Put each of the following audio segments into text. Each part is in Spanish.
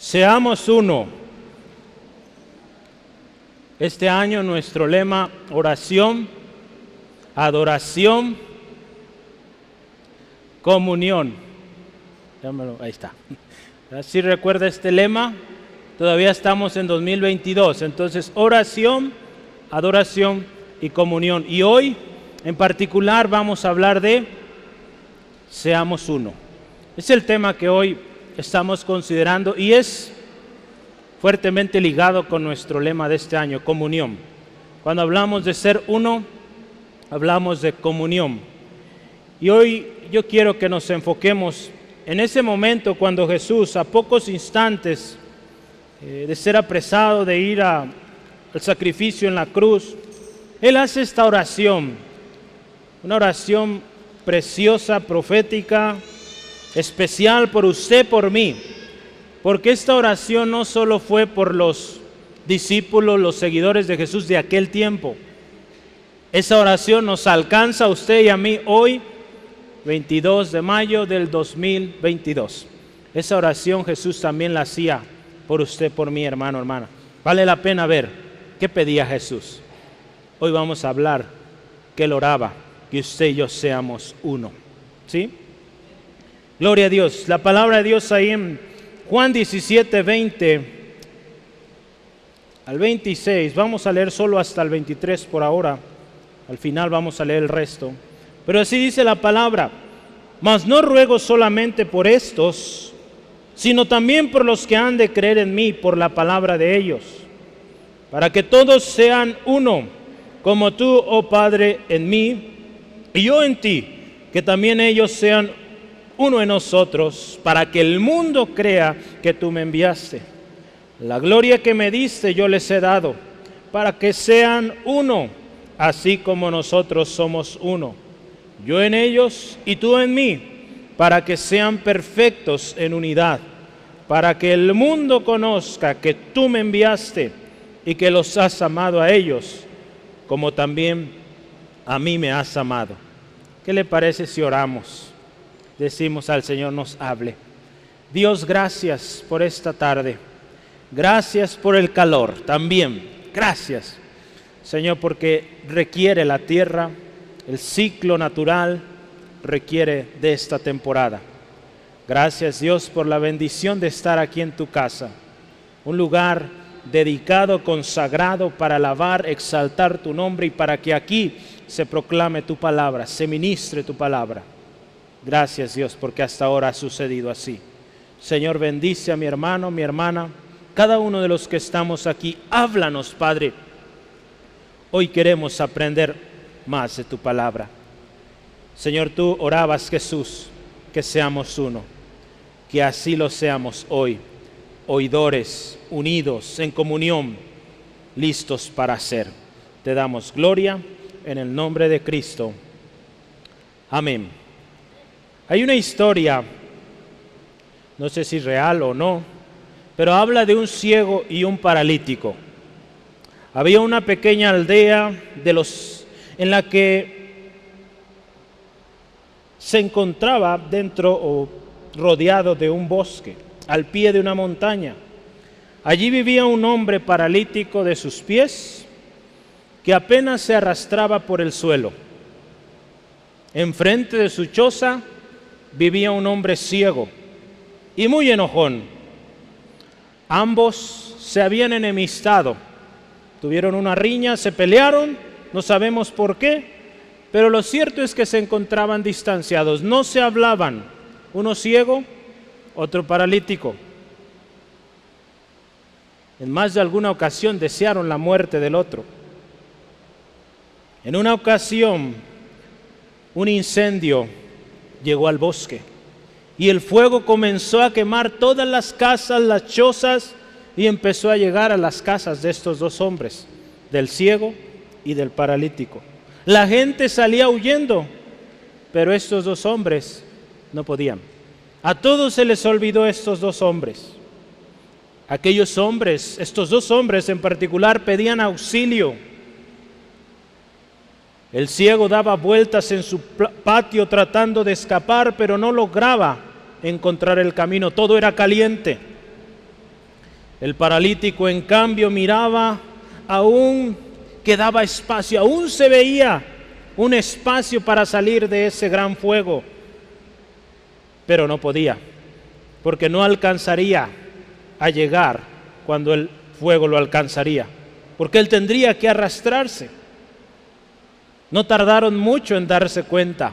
Seamos uno. Este año nuestro lema: oración, adoración, comunión. Ahí está. Si recuerda este lema, todavía estamos en 2022. Entonces, oración, adoración y comunión. Y hoy, en particular, vamos a hablar de seamos uno. Es el tema que hoy estamos considerando y es fuertemente ligado con nuestro lema de este año: comunión. Cuando hablamos de ser uno, hablamos de comunión. Y hoy yo quiero que nos enfoquemos en ese momento cuando Jesús, a pocos instantes de ser apresado, de ir al sacrificio en la cruz, Él hace esta oración, una oración preciosa, profética, especial por usted, por mí, porque esta oración no solo fue por los discípulos, los seguidores de Jesús de aquel tiempo. Esa oración nos alcanza a usted y a mí hoy, 22 de mayo del 2022. Esa oración Jesús también la hacía por usted, por mí, hermano, hermana. Vale la pena ver qué pedía Jesús. Hoy vamos a hablar que Él oraba, que usted y yo seamos uno. ¿Sí? Gloria a Dios. La palabra de Dios ahí en Juan 17, 20 al 26. Vamos a leer solo hasta el 23 por ahora. Al final vamos a leer el resto. Pero así dice la palabra: mas no ruego solamente por estos, sino también por los que han de creer en mí por la palabra de ellos, para que todos sean uno, como tú, oh Padre, en mí y yo en ti, que también ellos sean uno en nosotros, para que el mundo crea que tú me enviaste. La gloria que me diste yo les he dado, para que sean uno, así como nosotros somos uno. Yo en ellos y tú en mí, para que sean perfectos en unidad, para que el mundo conozca que tú me enviaste y que los has amado a ellos, como también a mí me has amado. ¿Qué le parece si oramos? Decimos al Señor nos hable. Dios, gracias por esta tarde. Gracias por el calor también. Gracias, Señor, porque requiere la tierra, el ciclo natural requiere de esta temporada. Gracias, Dios, por la bendición de estar aquí en tu casa, un lugar dedicado, consagrado para alabar, exaltar tu nombre y para que aquí se proclame tu palabra, se ministre tu palabra. Gracias, Dios, porque hasta ahora ha sucedido así. Señor, bendice a mi hermano, mi hermana, cada uno de los que estamos aquí. Háblanos, Padre. Hoy queremos aprender más de tu palabra. Señor, tú orabas, Jesús, que seamos uno, que así lo seamos hoy, oidores, unidos, en comunión, listos para hacer. Te damos gloria en el nombre de Cristo. Amén. Hay una historia, no sé si real o no, pero habla de un ciego y un paralítico. Había una pequeña aldea en la que se encontraba dentro o rodeado de un bosque, al pie de una montaña. Allí vivía un hombre paralítico de sus pies, que apenas se arrastraba por el suelo. Enfrente de su choza vivía un hombre ciego y muy enojón. Ambos se habían enemistado, tuvieron una riña, se pelearon, no sabemos por qué, pero lo cierto es que se encontraban distanciados, no se hablaban, uno ciego, otro paralítico. En más de alguna ocasión desearon la muerte del otro. En una ocasión, un incendio llegó al bosque y el fuego comenzó a quemar todas las casas, las chozas, y empezó a llegar a las casas de estos dos hombres, del ciego y del paralítico. La gente salía huyendo, pero estos dos hombres no podían. A todos se les olvidó estos dos hombres. Aquellos hombres, estos dos hombres en particular, pedían auxilio. El ciego daba vueltas en su patio tratando de escapar, pero no lograba encontrar el camino. Todo era caliente. El paralítico, en cambio, miraba, aún quedaba espacio, aún se veía un espacio para salir de ese gran fuego, pero no podía, porque no alcanzaría a llegar cuando el fuego lo alcanzaría, porque él tendría que arrastrarse. No tardaron mucho en darse cuenta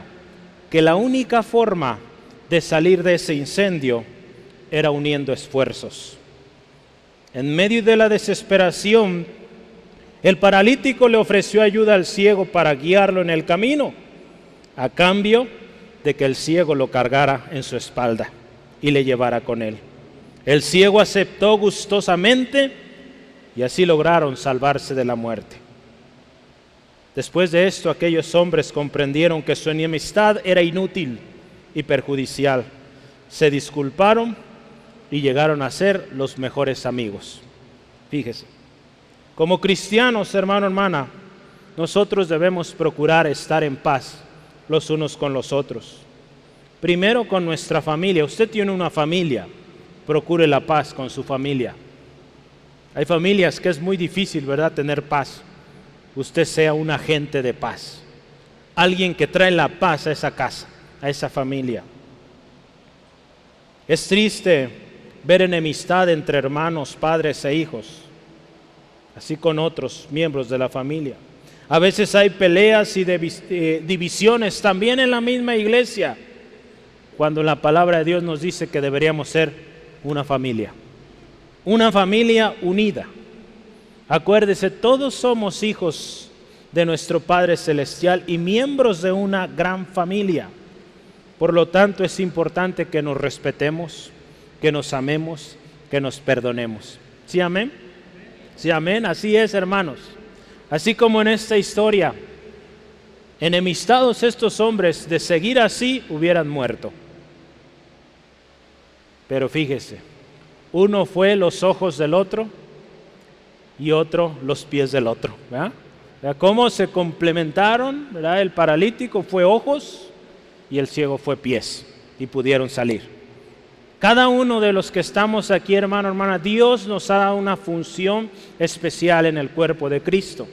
que la única forma de salir de ese incendio era uniendo esfuerzos. En medio de la desesperación, el paralítico le ofreció ayuda al ciego para guiarlo en el camino, a cambio de que el ciego lo cargara en su espalda y le llevara con él. El ciego aceptó gustosamente y así lograron salvarse de la muerte. Después de esto, aquellos hombres comprendieron que su enemistad era inútil y perjudicial. Se disculparon y llegaron a ser los mejores amigos. Fíjese, como cristianos, hermano, hermana, nosotros debemos procurar estar en paz los unos con los otros. Primero con nuestra familia. Usted tiene una familia, procure la paz con su familia. Hay familias que es muy difícil, ¿verdad?, tener paz. Usted sea un agente de paz, alguien que trae la paz a esa casa, a esa familia. Es triste ver enemistad entre hermanos, padres e hijos, así con otros miembros de la familia. A veces hay peleas y divisiones también en la misma iglesia, cuando la palabra de Dios nos dice que deberíamos ser una familia unida. Acuérdese, todos somos hijos de nuestro Padre Celestial y miembros de una gran familia. Por lo tanto, es importante que nos respetemos, que nos amemos, que nos perdonemos. ¿Sí, amén? Sí, amén. Así es, hermanos. Así como en esta historia, enemistados estos hombres, de seguir así, hubieran muerto. Pero fíjese, uno fue los ojos del otro y otro los pies del otro, ¿verdad? ¿Cómo se complementaron? ¿Verdad? El paralítico fue ojos y el ciego fue pies y pudieron salir. Cada uno de los que estamos aquí, hermano, hermana, Dios nos ha dado una función especial en el cuerpo de Cristo.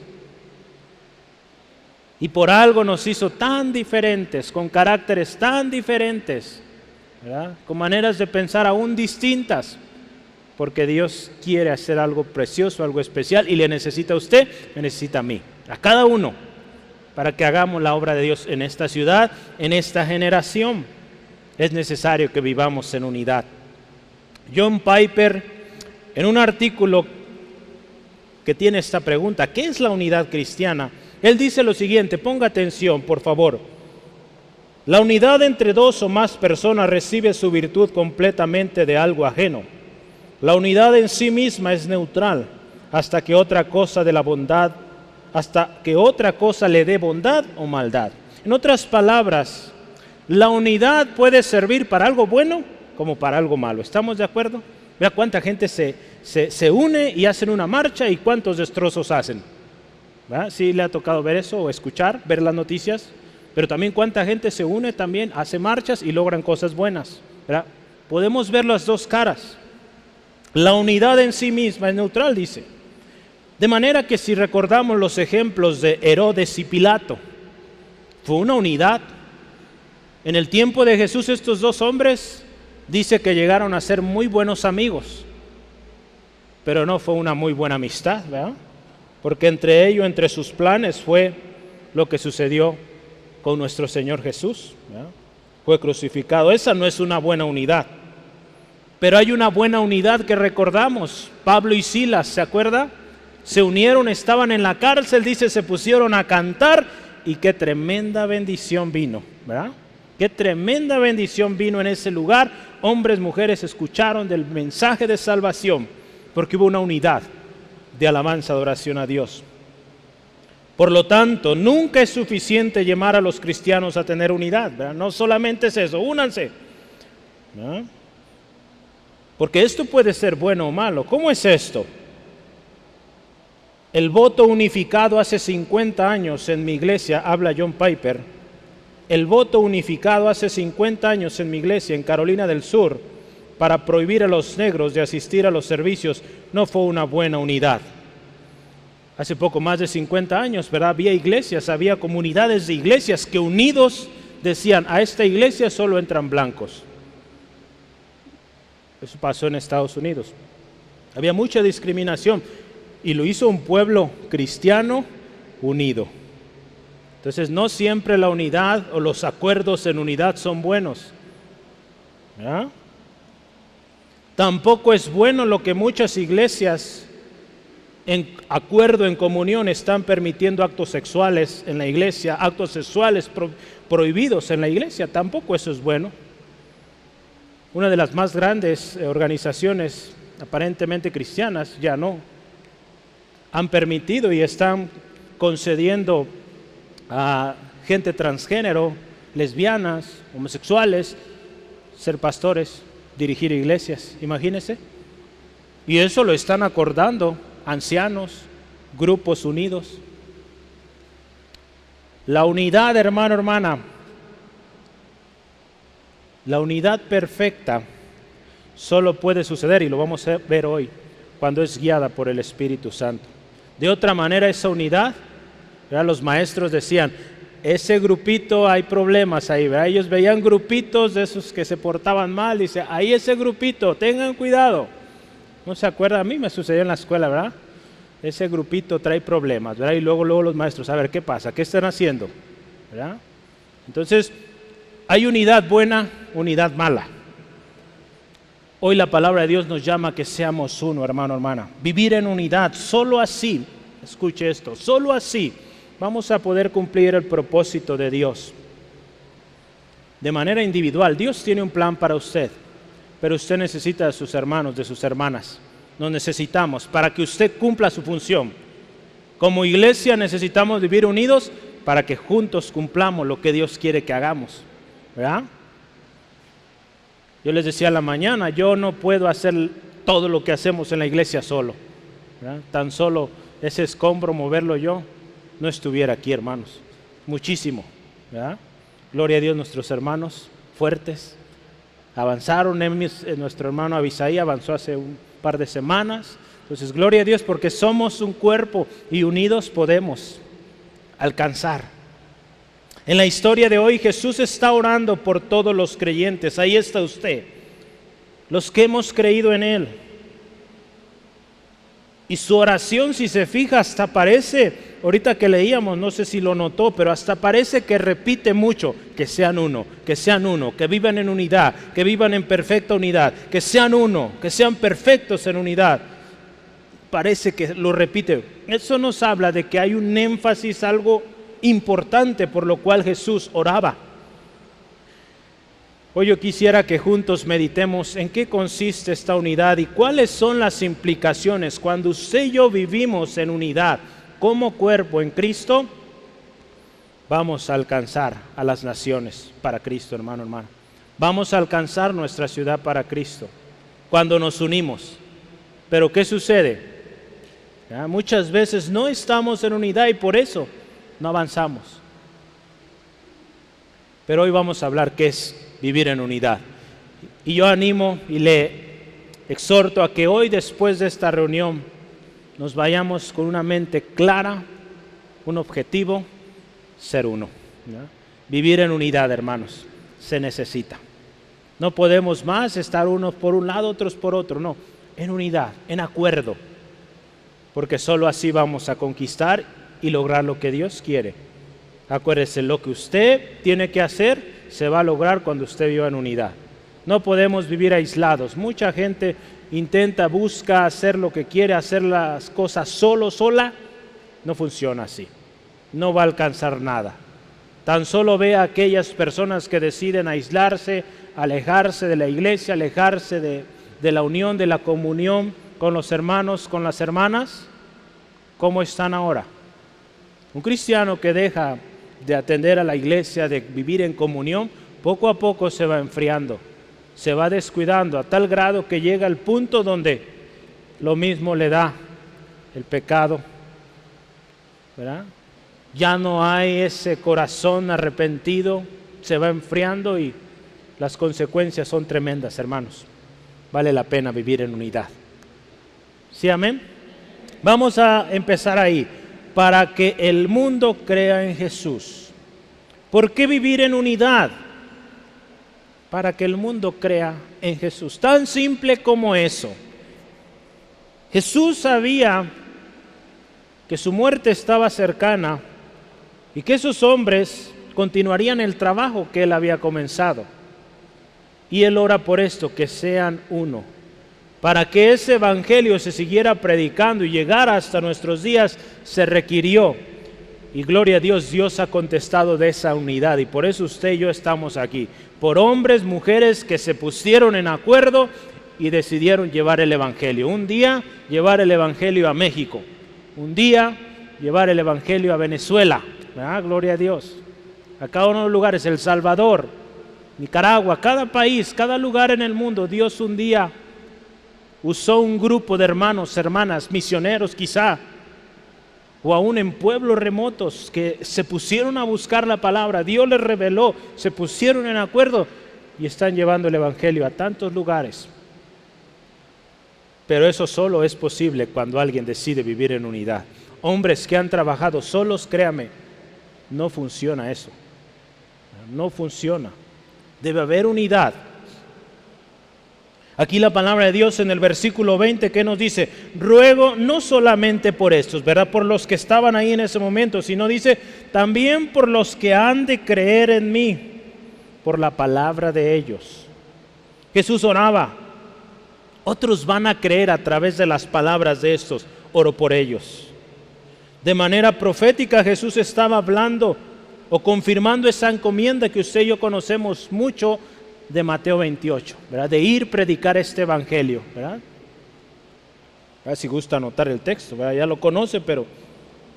Y por algo nos hizo tan diferentes, con caracteres tan diferentes, ¿verdad?, con maneras de pensar aún distintas. Porque Dios quiere hacer algo precioso, algo especial, y le necesita a usted, me necesita a mí, a cada uno, para que hagamos la obra de Dios en esta ciudad, en esta generación. Es necesario que vivamos en unidad. John Piper, en un artículo que tiene esta pregunta, ¿qué es la unidad cristiana?, él dice lo siguiente, ponga atención, por favor. La unidad entre dos o más personas recibe su virtud completamente de algo ajeno. La unidad en sí misma es neutral hasta que otra cosa le dé bondad o maldad. En otras palabras, la unidad puede servir para algo bueno como para algo malo. ¿Estamos de acuerdo? Vea cuánta gente se une y hacen una marcha y cuántos destrozos hacen. ¿Verdad? Sí le ha tocado ver eso o escuchar, ver las noticias, pero también cuánta gente se une también, hace marchas y logran cosas buenas. ¿Verdad? Podemos ver las dos caras. La unidad en sí misma es neutral, dice. De manera que si recordamos los ejemplos de Herodes y Pilato, fue una unidad. En el tiempo de Jesús estos dos hombres dice que llegaron a ser muy buenos amigos, pero no fue una muy buena amistad, ¿verdad? Porque entre sus planes fue lo que sucedió con nuestro Señor Jesús, ¿verdad? Fue crucificado. Esa no es una buena unidad. Pero hay una buena unidad que recordamos. Pablo y Silas, ¿se acuerda? Se unieron, estaban en la cárcel, dice, se pusieron a cantar y qué tremenda bendición vino, ¿verdad? Qué tremenda bendición vino en ese lugar. Hombres, mujeres escucharon del mensaje de salvación porque hubo una unidad de alabanza, adoración a Dios. Por lo tanto, nunca es suficiente llamar a los cristianos a tener unidad, ¿verdad? No solamente es eso, únanse, ¿verdad? Porque esto puede ser bueno o malo. ¿Cómo es esto? El voto unificado hace 50 años en mi iglesia, habla John Piper, el voto unificado hace 50 años en mi iglesia en Carolina del Sur, para prohibir a los negros de asistir a los servicios no fue una buena unidad. Hace poco más de 50 años, ¿verdad? Había iglesias, había comunidades de iglesias que unidos decían, a esta iglesia solo entran blancos. Eso pasó en Estados Unidos. Había mucha discriminación y lo hizo un pueblo cristiano unido. Entonces no siempre la unidad o los acuerdos en unidad son buenos, ¿verdad? Tampoco es bueno lo que muchas iglesias en acuerdo, en comunión, están permitiendo actos sexuales en la iglesia, actos sexuales prohibidos en la iglesia. Tampoco eso es bueno. Una de las más grandes organizaciones aparentemente cristianas ya no han permitido y están concediendo a gente transgénero, lesbianas, homosexuales, ser pastores, dirigir iglesias, imagínense. Y eso lo están acordando ancianos, grupos unidos. La unidad, hermano, hermana, la unidad perfecta solo puede suceder, y lo vamos a ver hoy, cuando es guiada por el Espíritu Santo. De otra manera, esa unidad, ¿verdad? Los maestros decían, ese grupito hay problemas ahí, ¿verdad? Ellos veían grupitos de esos que se portaban mal, dice, ahí ese grupito, tengan cuidado. ¿No se acuerda? A mí me sucedió en la escuela, ¿verdad? Ese grupito trae problemas, ¿verdad? Y luego los maestros, a ver, ¿qué pasa? ¿Qué están haciendo? ¿Verdad? Entonces, hay unidad buena, unidad mala. Hoy la palabra de Dios nos llama a que seamos uno, hermano, hermana. Vivir en unidad, solo así, escuche esto, solo así vamos a poder cumplir el propósito de Dios. De manera individual, Dios tiene un plan para usted, pero usted necesita de sus hermanos, de sus hermanas. Nos necesitamos para que usted cumpla su función. Como iglesia necesitamos vivir unidos para que juntos cumplamos lo que Dios quiere que hagamos, ¿verdad? Yo les decía a la mañana, yo no puedo hacer todo lo que hacemos en la iglesia solo, ¿verdad? Tan solo ese escombro moverlo yo, no estuviera aquí, hermanos. Muchísimo, ¿verdad? Gloria a Dios, nuestros hermanos fuertes avanzaron. Nuestro hermano Abisaí avanzó hace un par de semanas. Entonces, gloria a Dios, porque somos un cuerpo y unidos podemos alcanzar. En la historia de hoy, Jesús está orando por todos los creyentes. Ahí está usted, los que hemos creído en Él. Y su oración, si se fija, hasta parece, ahorita que leíamos, no sé si lo notó, pero hasta parece que repite mucho, que sean uno, que vivan en unidad, que vivan en perfecta unidad, que sean uno, que sean perfectos en unidad. Parece que lo repite. Eso nos habla de que hay un énfasis, algo importante por lo cual Jesús oraba. Hoy yo quisiera que juntos meditemos en qué consiste esta unidad y cuáles son las implicaciones cuando usted y yo vivimos en unidad como cuerpo en Cristo. Vamos a alcanzar a las naciones para Cristo, hermano, hermana. Vamos a alcanzar nuestra ciudad para Cristo cuando nos unimos. Pero ¿qué sucede? ¿Ya? Muchas veces no estamos en unidad y por eso no avanzamos. Pero hoy vamos a hablar qué es vivir en unidad. Y yo animo y le exhorto a que hoy, después de esta reunión, nos vayamos con una mente clara, un objetivo, ser uno, ¿no? Vivir en unidad, hermanos, se necesita. No podemos más estar unos por un lado, otros por otro, no, en unidad, en acuerdo, porque solo así vamos a conquistar y lograr lo que Dios quiere. Acuérdese, lo que usted tiene que hacer se va a lograr cuando usted viva en unidad. No podemos vivir aislados. Mucha gente busca hacer lo que quiere, hacer las cosas sola. No funciona así. No va a alcanzar nada. Tan solo ve a aquellas personas que deciden aislarse, alejarse de la iglesia, alejarse de la unión, de la comunión con los hermanos, con las hermanas. ¿Cómo están ahora? Un cristiano que deja de atender a la iglesia, de vivir en comunión, poco a poco se va enfriando, se va descuidando a tal grado que llega al punto donde lo mismo le da el pecado, ¿verdad? Ya no hay ese corazón arrepentido, se va enfriando y las consecuencias son tremendas, hermanos. vale la pena vivir en unidad. ¿Sí, amén? Vamos a empezar ahí. Para que el mundo crea en Jesús. ¿Por qué vivir en unidad? Para que el mundo crea en Jesús. Tan simple como eso. Jesús sabía que su muerte estaba cercana y que esos hombres continuarían el trabajo que él había comenzado. Y él ora por esto, que sean uno. Para que ese evangelio se siguiera predicando y llegara hasta nuestros días, se requirió. Y gloria a Dios, Dios ha contestado de esa unidad. Y por eso usted y yo estamos aquí. Por hombres, mujeres que se pusieron en acuerdo y decidieron llevar el evangelio. Un día llevar el evangelio a México. Un día llevar el evangelio a Venezuela. ¿Verdad? Gloria a Dios. A cada uno de los lugares, El Salvador, Nicaragua, cada país, cada lugar en el mundo, Dios un día usó un grupo de hermanos, hermanas, misioneros quizá, o aún en pueblos remotos que se pusieron a buscar la palabra, Dios les reveló, se pusieron en acuerdo y están llevando el evangelio a tantos lugares. Pero eso solo es posible cuando alguien decide vivir en unidad. Hombres que han trabajado solos, créame, no funciona eso. No funciona. Debe haber unidad. Aquí la palabra de Dios en el versículo 20, ¿qué nos dice? Ruego no solamente por estos, ¿verdad? Por los que estaban ahí en ese momento, sino dice, también por los que han de creer en mí, por la palabra de ellos. Jesús oraba, otros van a creer a través de las palabras de estos, oro por ellos. De manera profética Jesús estaba hablando o confirmando esa encomienda que usted y yo conocemos mucho de Mateo 28, ¿verdad? De ir predicar este evangelio, ¿verdad? Si gusta anotar el texto, ¿verdad? Ya lo conoce, pero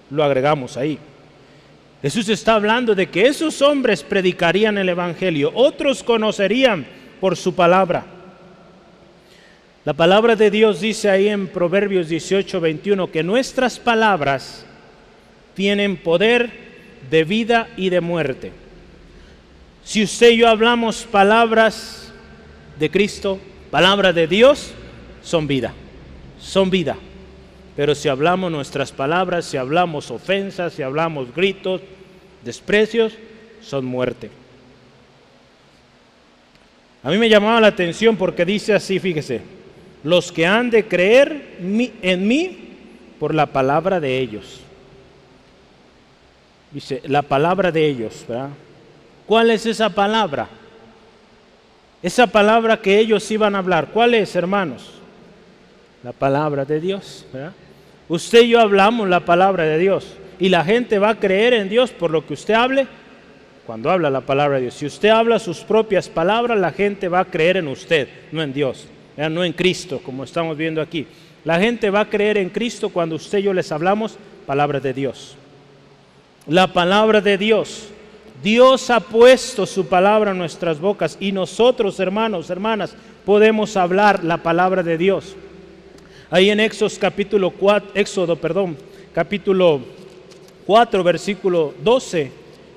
lo agregamos ahí. Jesús está hablando de que esos hombres predicarían el evangelio, otros conocerían por su palabra. La palabra de Dios dice ahí en Proverbios 18:21 que nuestras palabras tienen poder de vida y de muerte. Si usted y yo hablamos palabras de Cristo, palabras de Dios, son vida, son vida. Pero si hablamos nuestras palabras, si hablamos ofensas, si hablamos gritos, desprecios, son muerte. A mí me llamaba la atención porque dice así, fíjese, los que han de creer en mí por la palabra de ellos. Dice, la palabra de ellos, ¿verdad? ¿Cuál es esa palabra? Esa palabra que ellos iban a hablar, ¿cuál es, hermanos? La palabra de Dios, ¿verdad? Usted y yo hablamos la palabra de Dios y la gente va a creer en Dios por lo que usted hable cuando habla la palabra de Dios. Si usted habla sus propias palabras, la gente va a creer en usted, no en Dios, ¿verdad? No en Cristo, como estamos viendo aquí. La gente va a creer en Cristo cuando usted y yo les hablamos palabra de Dios. La palabra de Dios. Dios ha puesto su palabra en nuestras bocas y nosotros, hermanos, hermanas, podemos hablar la palabra de Dios. Ahí en capítulo 4, versículo 12,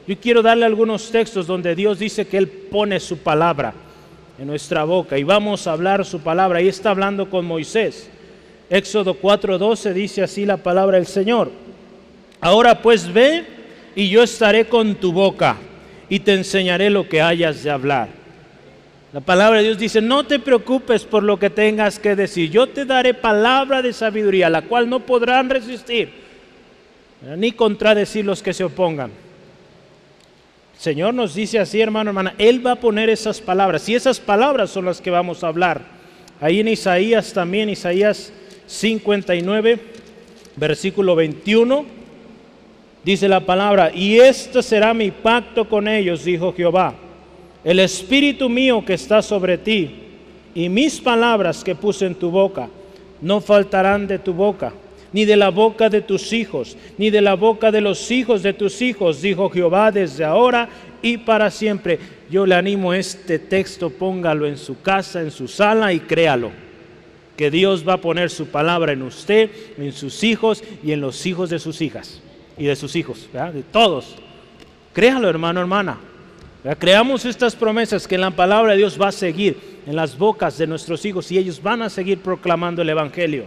yo quiero darle algunos textos donde Dios dice que Él pone su palabra en nuestra boca y vamos a hablar su palabra. Ahí está hablando con Moisés. Éxodo 4:12 dice así la palabra del Señor. Ahora pues ve y yo estaré con tu boca y te enseñaré lo que hayas de hablar. La palabra de Dios dice, no te preocupes por lo que tengas que decir. Yo te daré palabra de sabiduría, la cual no podrán resistir, ni contradecir los que se opongan. El Señor nos dice así, hermano, hermana, Él va a poner esas palabras, y esas palabras son las que vamos a hablar. Ahí en Isaías también, Isaías 59, versículo 21, dice la palabra, y este será mi pacto con ellos, dijo Jehová. El espíritu mío que está sobre ti y mis palabras que puse en tu boca no faltarán de tu boca, ni de la boca de tus hijos, ni de la boca de los hijos de tus hijos, dijo Jehová, desde ahora y para siempre. Yo le animo este texto, póngalo en su casa, en su sala y créalo, que Dios va a poner su palabra en usted, en sus hijos y en los hijos de sus hijas y de sus hijos, ¿verdad? De todos. Créalo, hermano, hermana. Creamos estas promesas que la palabra de Dios va a seguir en las bocas de nuestros hijos y ellos van a seguir proclamando el Evangelio.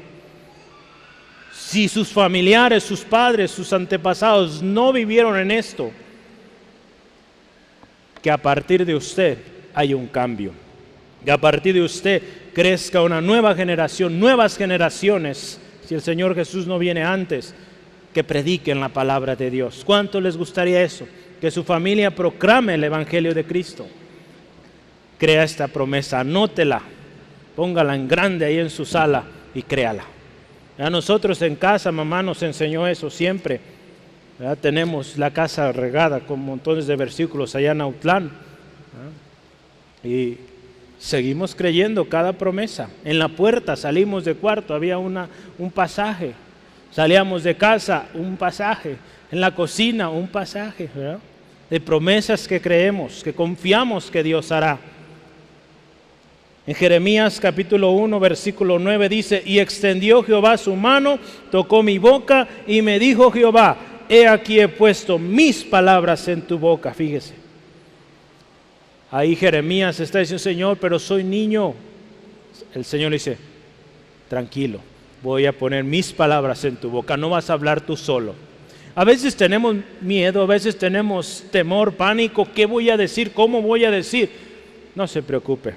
Si sus familiares, sus padres, sus antepasados no vivieron en esto, que a partir de usted haya un cambio, que a partir de usted crezca una nueva generación, nuevas generaciones, si el Señor Jesús no viene antes, que prediquen la palabra de Dios. ¿Cuánto les gustaría eso? Que su familia proclame el Evangelio de Cristo. Crea esta promesa, anótela, póngala en grande ahí en su sala y créala. A nosotros en casa, mamá nos enseñó eso siempre. ¿Verdad? Tenemos la casa regada con montones de versículos allá en Autlán. ¿Verdad? Y seguimos creyendo cada promesa. En la puerta salimos de cuarto, había un pasaje. Salíamos de casa, un pasaje. En la cocina, un pasaje, ¿verdad? De promesas que creemos, que confiamos que Dios hará. En Jeremías capítulo 1, versículo 9 dice: y extendió Jehová su mano, tocó mi boca y me dijo Jehová: he aquí he puesto mis palabras en tu boca. Fíjese. Ahí Jeremías está diciendo: Señor, pero soy niño. El Señor dice: tranquilo, voy a poner mis palabras en tu boca, no vas a hablar tú solo. A veces tenemos miedo, a veces tenemos temor, pánico. ¿Qué voy a decir? ¿Cómo voy a decir? No se preocupe.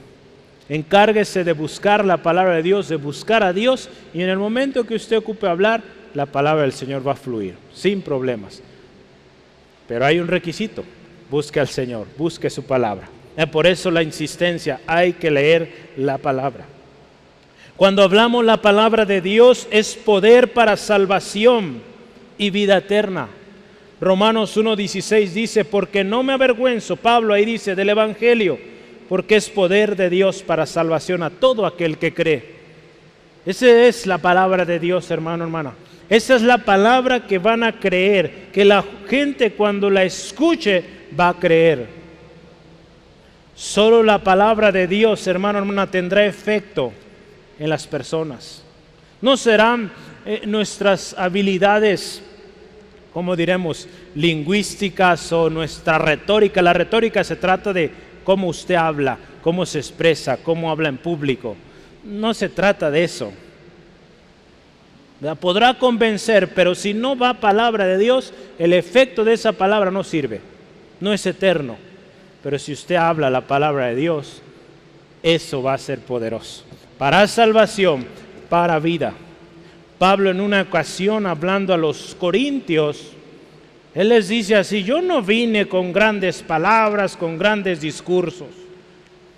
Encárguese de buscar la palabra de Dios, de buscar a Dios, y en el momento que usted ocupe hablar, la palabra del Señor va a fluir, sin problemas. Pero hay un requisito: busque al Señor, busque su palabra. Por eso la insistencia, hay que leer la palabra. Cuando hablamos la palabra de Dios, es poder para salvación y vida eterna. Romanos 1:16 dice: porque no me avergüenzo, Pablo ahí dice, del Evangelio, porque es poder de Dios para salvación a todo aquel que cree. Esa es la palabra de Dios, hermano, hermana. Esa es la palabra que van a creer, que la gente cuando la escuche va a creer. Solo la palabra de Dios, hermano, hermana, tendrá efecto en las personas. No serán nuestras habilidades, como diremos, lingüísticas o nuestra retórica. La retórica se trata de cómo usted habla, cómo se expresa, cómo habla en público. No se trata de eso. Podrá convencer, pero si no va palabra de Dios, el efecto de esa palabra no sirve, no es eterno. Pero si usted habla la palabra de Dios, eso va a ser poderoso para salvación, para vida. Pablo en una ocasión, hablando a los corintios, él les dice así: yo no vine con grandes palabras, con grandes discursos.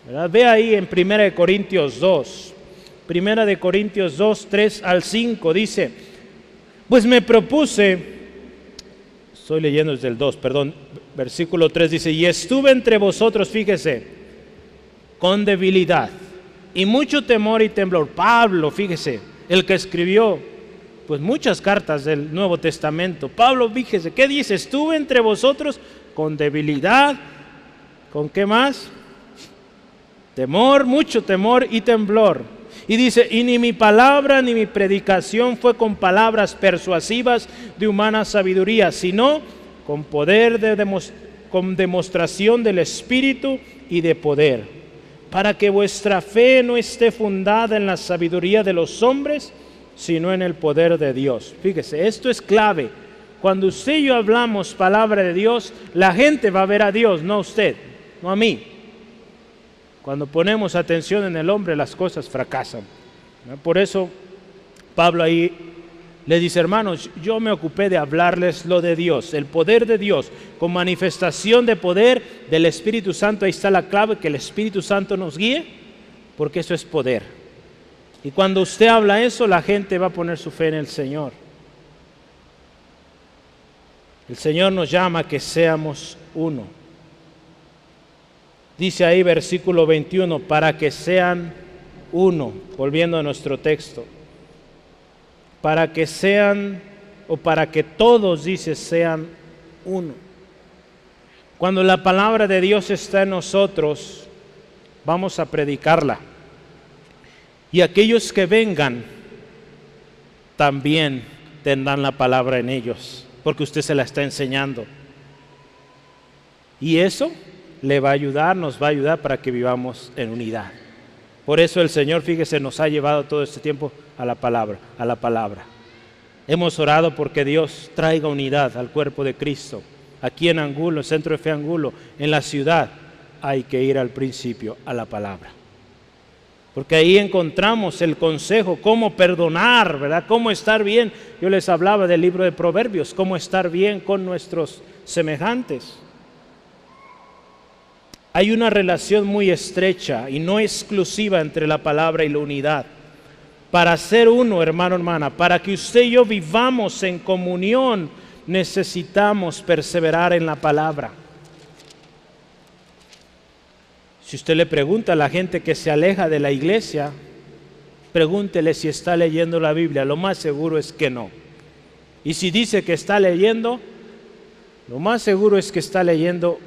¿Verdad? Ve ahí en 1 Corintios 2, 1 Corintios 2, 3 al 5, dice: pues me propuse, estoy leyendo desde el 2, perdón, versículo 3 dice: y estuve entre vosotros, fíjese, con debilidad y mucho temor y temblor. Pablo, fíjese, el que escribió pues muchas cartas del Nuevo Testamento. Pablo, fíjese, ¿qué dice? Estuve entre vosotros con debilidad, ¿con qué más? Temor, mucho temor y temblor. Y dice: y ni mi palabra ni mi predicación fue con palabras persuasivas de humana sabiduría, sino con poder con demostración del Espíritu y de poder, para que vuestra fe no esté fundada en la sabiduría de los hombres, sino en el poder de Dios. Fíjese, esto es clave. Cuando usted y yo hablamos palabra de Dios, la gente va a ver a Dios, no a usted, no a mí. Cuando ponemos atención en el hombre, las cosas fracasan. Por eso Pablo ahí le dice: hermanos, yo me ocupé de hablarles lo de Dios, el poder de Dios, con manifestación de poder del Espíritu Santo. Ahí está la clave, que el Espíritu Santo nos guíe, porque eso es poder. Y cuando usted habla eso, la gente va a poner su fe en el Señor. El Señor nos llama a que seamos uno. Dice ahí versículo 21, para que sean uno, volviendo a nuestro texto. Para que sean, o para que todos, dice, sean uno. Cuando la palabra de Dios está en nosotros, vamos a predicarla. Y aquellos que vengan también tendrán la palabra en ellos, porque usted se la está enseñando. Y eso le va a ayudar, nos va a ayudar para que vivamos en unidad. Por eso el Señor, fíjese, nos ha llevado todo este tiempo a la palabra, a la palabra. Hemos orado porque Dios traiga unidad al cuerpo de Cristo. Aquí en Angulo, Centro de Fe Angulo, en la ciudad, hay que ir al principio, a la palabra. Porque ahí encontramos el consejo, cómo perdonar, ¿verdad? Cómo estar bien. Yo les hablaba del libro de Proverbios, cómo estar bien con nuestros semejantes. Hay una relación muy estrecha y no exclusiva entre la palabra y la unidad. Para ser uno, hermano, hermana, para que usted y yo vivamos en comunión, necesitamos perseverar en la palabra. Si usted le pregunta a la gente que se aleja de la iglesia, pregúntele si está leyendo la Biblia. Lo más seguro es que no. Y si dice que está leyendo, lo más seguro es que está leyendo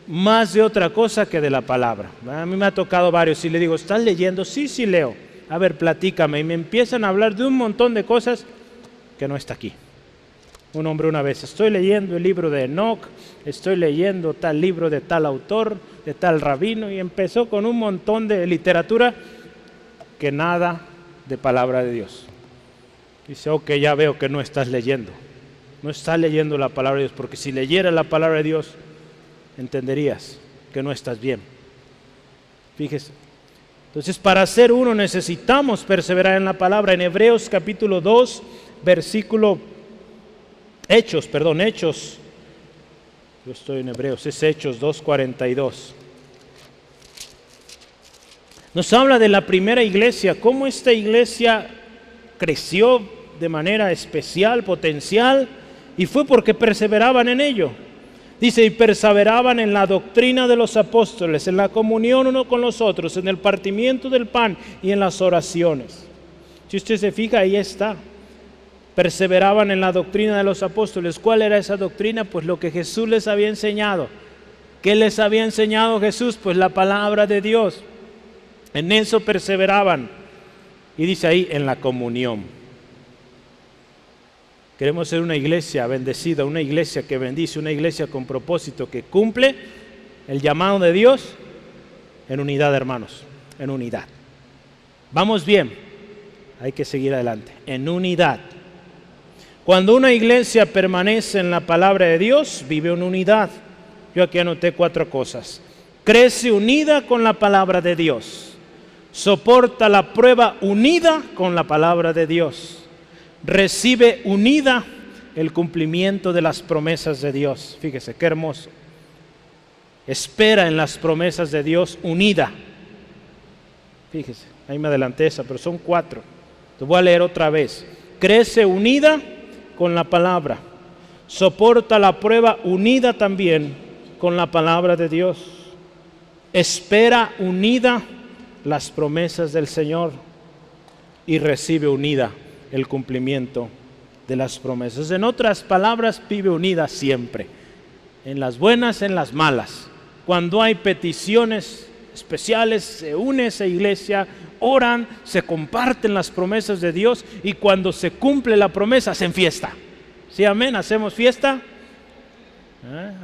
más de otra cosa que de la palabra. A mí me ha tocado varios y le digo, ¿estás leyendo? Sí, sí leo. A ver, platícame. Y me empiezan a hablar de un montón de cosas que no está aquí. Un hombre una vez, estoy leyendo el libro de Enoch, estoy leyendo tal libro de tal autor, de tal rabino, y empezó con un montón de literatura que nada de palabra de Dios. Dice, ok, ya veo que no estás leyendo. No estás leyendo la palabra de Dios, porque si leyeras la palabra de Dios, entenderías que no estás bien. Fíjese. Entonces, para ser uno necesitamos perseverar en la palabra. En Hebreos capítulo 2, Hechos, yo estoy en Hebreos, es Hechos 2:42. Nos habla de la primera iglesia, cómo esta iglesia creció de manera especial, potencial, y fue porque perseveraban en ello. Dice, y perseveraban en la doctrina de los apóstoles, en la comunión uno con los otros, en el partimiento del pan y en las oraciones. Si usted se fija, ahí está. Perseveraban en la doctrina de los apóstoles. ¿Cuál era esa doctrina? Pues lo que Jesús les había enseñado. ¿Qué les había enseñado Jesús? Pues la palabra de Dios. En eso perseveraban. Y dice ahí, en la comunión. Queremos ser una iglesia bendecida, una iglesia que bendice, una iglesia con propósito, que cumple el llamado de Dios en unidad, hermanos, en unidad. Vamos bien, hay que seguir adelante, en unidad. Cuando una iglesia permanece en la palabra de Dios, vive en unidad. Yo aquí anoté 4 cosas. Crece unida con la palabra de Dios. Soporta la prueba unida con la palabra de Dios. Recibe unida el cumplimiento de las promesas de Dios. Fíjese, qué hermoso. Espera en las promesas de Dios unida. Fíjese, ahí me adelanté esa, pero son 4. Te voy a leer otra vez. Crece unida con la palabra. Soporta la prueba unida también con la palabra de Dios. Espera unida las promesas del Señor y recibe unida el cumplimiento de las promesas. En otras palabras, vive unida siempre, en las buenas, en las malas. Cuando hay peticiones especiales, se une esa iglesia, oran, se comparten las promesas de Dios, y cuando se cumple la promesa, hacen fiesta. ¿Sí, amén? ¿Hacemos fiesta?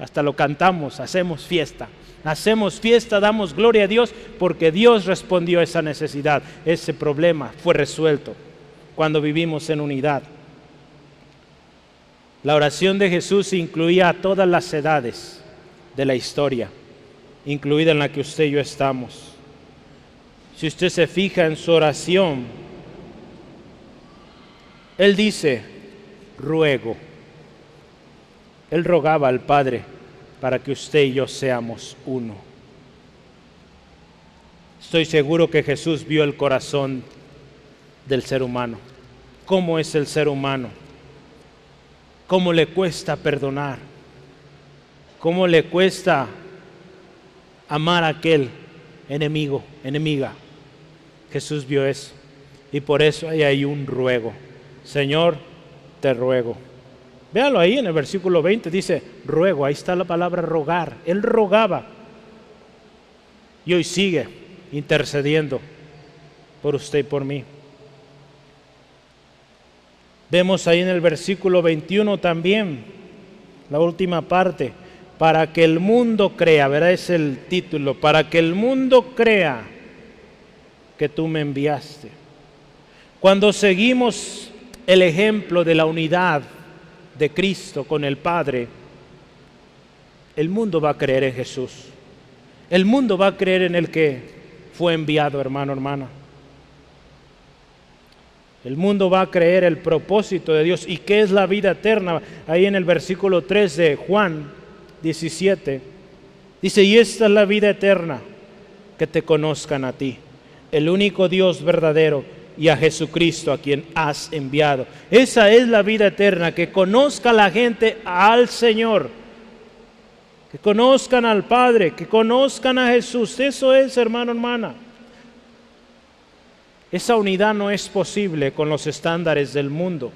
Hasta lo cantamos, hacemos fiesta. Hacemos fiesta, damos gloria a Dios, porque Dios respondió a esa necesidad. Ese problema fue resuelto cuando vivimos en unidad. La oración de Jesús incluía a todas las edades de la historia, incluida en la que usted y yo estamos. Si usted se fija en su oración, Él dice, ruego. Él rogaba al Padre para que usted y yo seamos uno. Estoy seguro que Jesús vio el corazón del ser humano. ¿Cómo es el ser humano? ¿Cómo le cuesta perdonar? ¿Cómo le cuesta amar a aquel enemigo, enemiga? Jesús vio eso, y por eso hay ahí un ruego. Señor, te ruego. Véalo ahí en el versículo 20, dice ruego, ahí está la palabra rogar. Él rogaba, y hoy sigue intercediendo por usted y por mí. Vemos ahí en el versículo 21 también, la última parte, para que el mundo crea, ¿verdad? Es el título, para que el mundo crea que tú me enviaste. Cuando seguimos el ejemplo de la unidad de Cristo con el Padre, el mundo va a creer en Jesús. El mundo va a creer en el que fue enviado, hermano, hermana. El mundo va a creer el propósito de Dios. ¿Y qué es la vida eterna? Ahí en el versículo 3 de Juan 17, dice, y esta es la vida eterna, que te conozcan a ti, el único Dios verdadero, y a Jesucristo a quien has enviado. Esa es la vida eterna, que conozca la gente al Señor, que conozcan al Padre, que conozcan a Jesús. Eso es, hermano, hermana. Esa unidad no es posible con los estándares del mundo.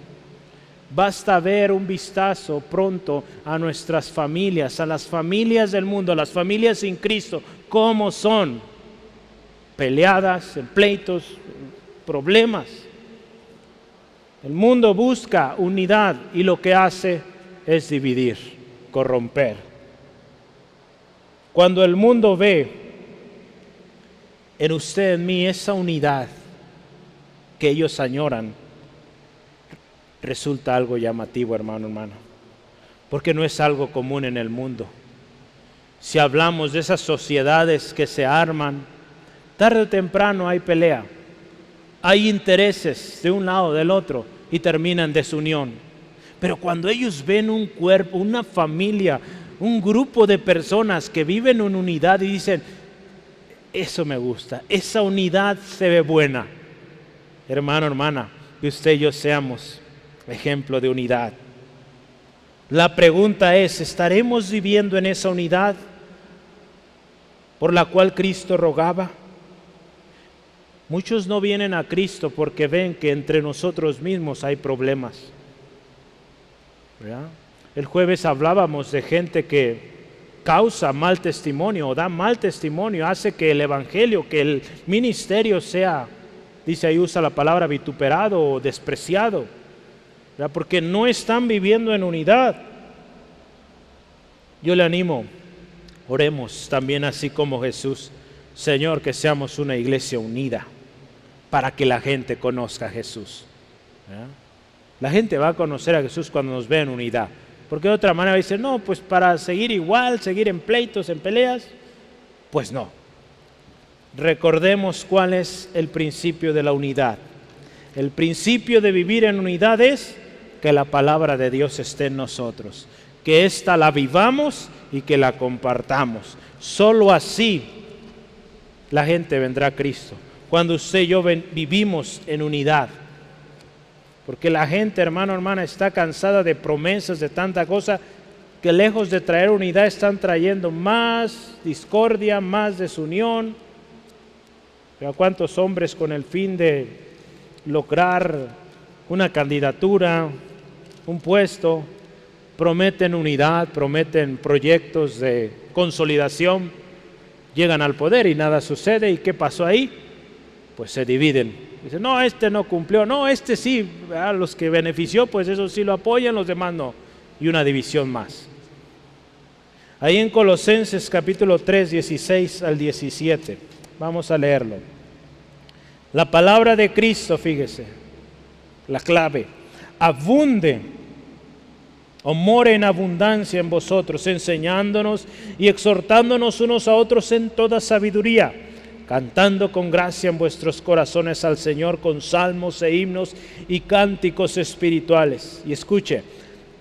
Basta ver un vistazo pronto a nuestras familias, a las familias del mundo, a las familias sin Cristo, cómo son, peleadas, en pleitos, problemas. El mundo busca unidad y lo que hace es dividir, corromper. Cuando el mundo ve en usted, en mí, esa unidad que ellos añoran, resulta algo llamativo, hermano, hermana, porque no es algo común en el mundo. Si hablamos de esas sociedades que se arman, tarde o temprano hay pelea, hay intereses de un lado o del otro y terminan desunión. Pero cuando ellos ven un cuerpo, una familia, un grupo de personas que viven en unidad y dicen, eso me gusta, esa unidad se ve buena. Hermano, hermana, que usted y yo seamos ejemplo de unidad. La pregunta es, ¿estaremos viviendo en esa unidad por la cual Cristo rogaba? Muchos no vienen a Cristo porque ven que entre nosotros mismos hay problemas, ¿verdad? El jueves hablábamos de gente que causa mal testimonio o da mal testimonio, hace que el evangelio, que el ministerio sea, dice ahí, usa la palabra vituperado o despreciado, ¿verdad? Porque no están viviendo en unidad. Yo le animo, oremos también así como Jesús. Señor, que seamos una iglesia unida para que la gente conozca a Jesús, ¿verdad? La gente va a conocer a Jesús cuando nos ve en unidad. Porque de otra manera dice, no, pues para seguir igual, seguir en pleitos, en peleas, pues no. Recordemos cuál es el principio de la unidad. El principio de vivir en unidad es que la palabra de Dios esté en nosotros, que ésta la vivamos y que la compartamos. Solo así la gente vendrá a Cristo, cuando usted y yo vivimos en unidad. Porque la gente, hermano, hermana, está cansada de promesas, de tanta cosa, que lejos de traer unidad están trayendo más discordia, más desunión. Pero ¿cuántos hombres con el fin de lograr una candidatura, un puesto, prometen unidad, prometen proyectos de consolidación, llegan al poder y nada sucede? ¿Y qué pasó ahí? Pues se dividen. Dicen, no, este no cumplió, no, este sí, a los que benefició, pues eso sí lo apoyan, los demás no. Y una división más. Ahí en Colosenses capítulo 3, 16 al 17, vamos a leerlo. La palabra de Cristo, fíjese, la clave, abunde o more en abundancia en vosotros, enseñándonos y exhortándonos unos a otros en toda sabiduría, cantando con gracia en vuestros corazones al Señor con salmos e himnos y cánticos espirituales. Y escuche,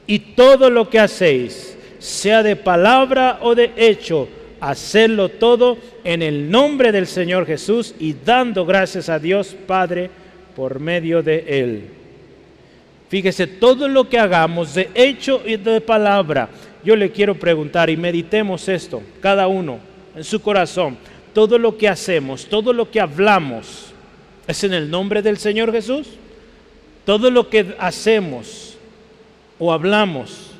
y todo lo que hacéis, sea de palabra o de hecho, hacedlo todo en el nombre del Señor Jesús y dando gracias a Dios Padre por medio de Él. Fíjese, todo lo que hagamos de hecho y de palabra. Yo le quiero preguntar y meditemos esto, cada uno en su corazón. Todo lo que hacemos, todo lo que hablamos, ¿es en el nombre del Señor Jesús? Todo lo que hacemos o hablamos,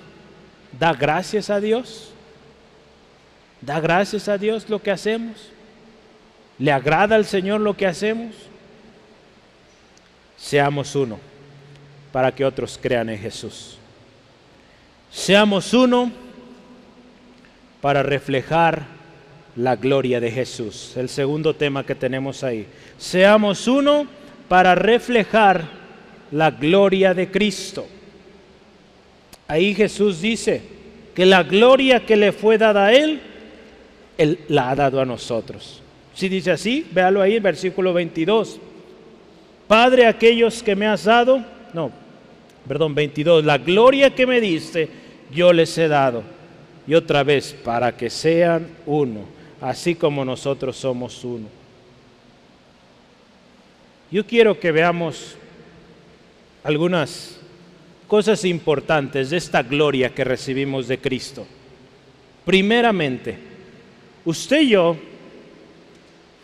¿da gracias a Dios? ¿Da gracias a Dios lo que hacemos? ¿Le agrada al Señor lo que hacemos? Seamos uno para que otros crean en Jesús. Seamos uno para reflejar la gloria de Jesús. El segundo tema que tenemos ahí. Seamos uno para reflejar la gloria de Cristo. Ahí Jesús dice que la gloria que le fue dada a Él la ha dado a nosotros. Si dice así, véalo ahí en versículo 22. Padre, aquellos que me has dado, 22, la gloria que me diste, yo les he dado. Y otra vez, para que sean uno, así como nosotros somos uno. Yo quiero que veamos algunas cosas importantes de esta gloria que recibimos de Cristo. Primeramente, usted y yo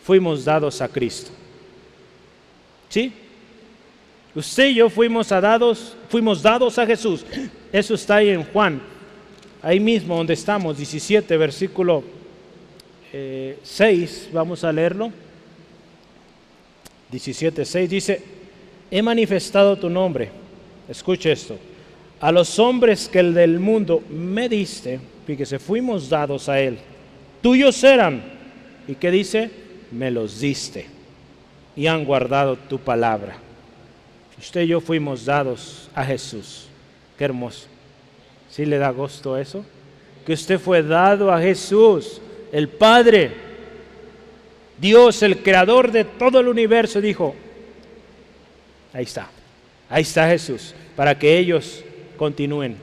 fuimos dados a Cristo. ¿Sí? Usted y yo fuimos dados a Jesús. Eso está ahí en Juan, ahí mismo donde estamos, 17, versículo 6, vamos a leerlo. 17:6 dice: he manifestado tu nombre, escuche esto, a los hombres que el del mundo me diste. Fíjese, fuimos dados a Él, tuyos eran. ¿Y qué dice? Me los diste y han guardado tu palabra. Usted y yo fuimos dados a Jesús. Qué hermoso. ¿Sí le da gusto eso? Que usted fue dado a Jesús, el Padre, Dios, el creador de todo el universo, dijo: ahí está Jesús, para que ellos continúen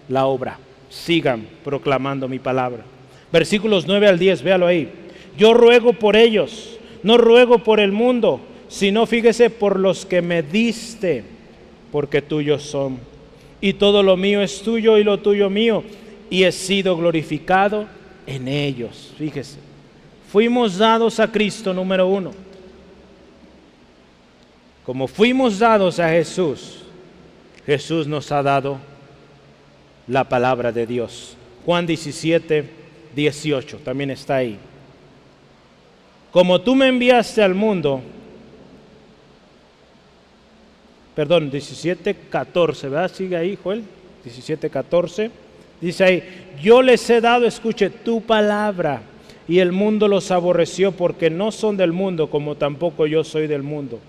la obra, sigan proclamando mi palabra. Versículos 9 al 10, véalo ahí. Yo ruego por ellos, no ruego por el mundo, sino, fíjese, por los que me diste, porque tuyos son. Y todo lo mío es tuyo y lo tuyo mío, y he sido glorificado en ellos. Fíjese, fuimos dados a Cristo, número uno. Como fuimos dados a Jesús, Jesús nos ha dado la palabra de Dios. Juan 17:18 también está ahí. Como tú me enviaste al mundo, 17:14, ¿verdad? Sigue ahí, Joel, 17:14. Dice ahí: yo les he dado, escuche, tu palabra, y el mundo los aborreció porque no son del mundo, como tampoco yo soy del mundo.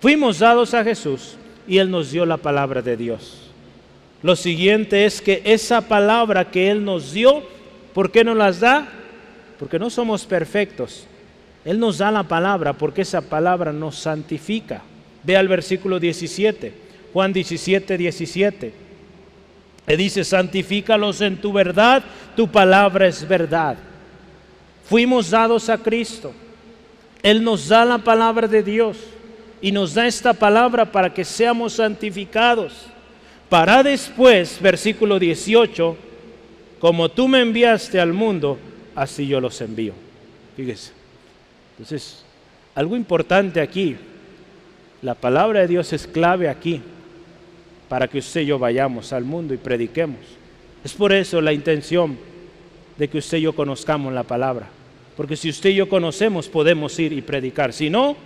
Fuimos dados a Jesús y Él nos dio la palabra de Dios. Lo siguiente es que esa palabra que Él nos dio, ¿por qué nos las da? Porque no somos perfectos. Él nos da la palabra porque esa palabra nos santifica. Vea el versículo 17, Juan 17:17. Le dice: santifícalos en tu verdad, tu palabra es verdad. Fuimos dados a Cristo. Él nos da la palabra de Dios y nos da esta palabra para que seamos santificados. Para después, versículo 18, como tú me enviaste al mundo, así yo los envío. Fíjese. Entonces, algo importante aquí, la palabra de Dios es clave aquí para que usted y yo vayamos al mundo y prediquemos. Es por eso la intención de que usted y yo conozcamos la palabra, porque si usted y yo conocemos, podemos ir y predicar. Si no,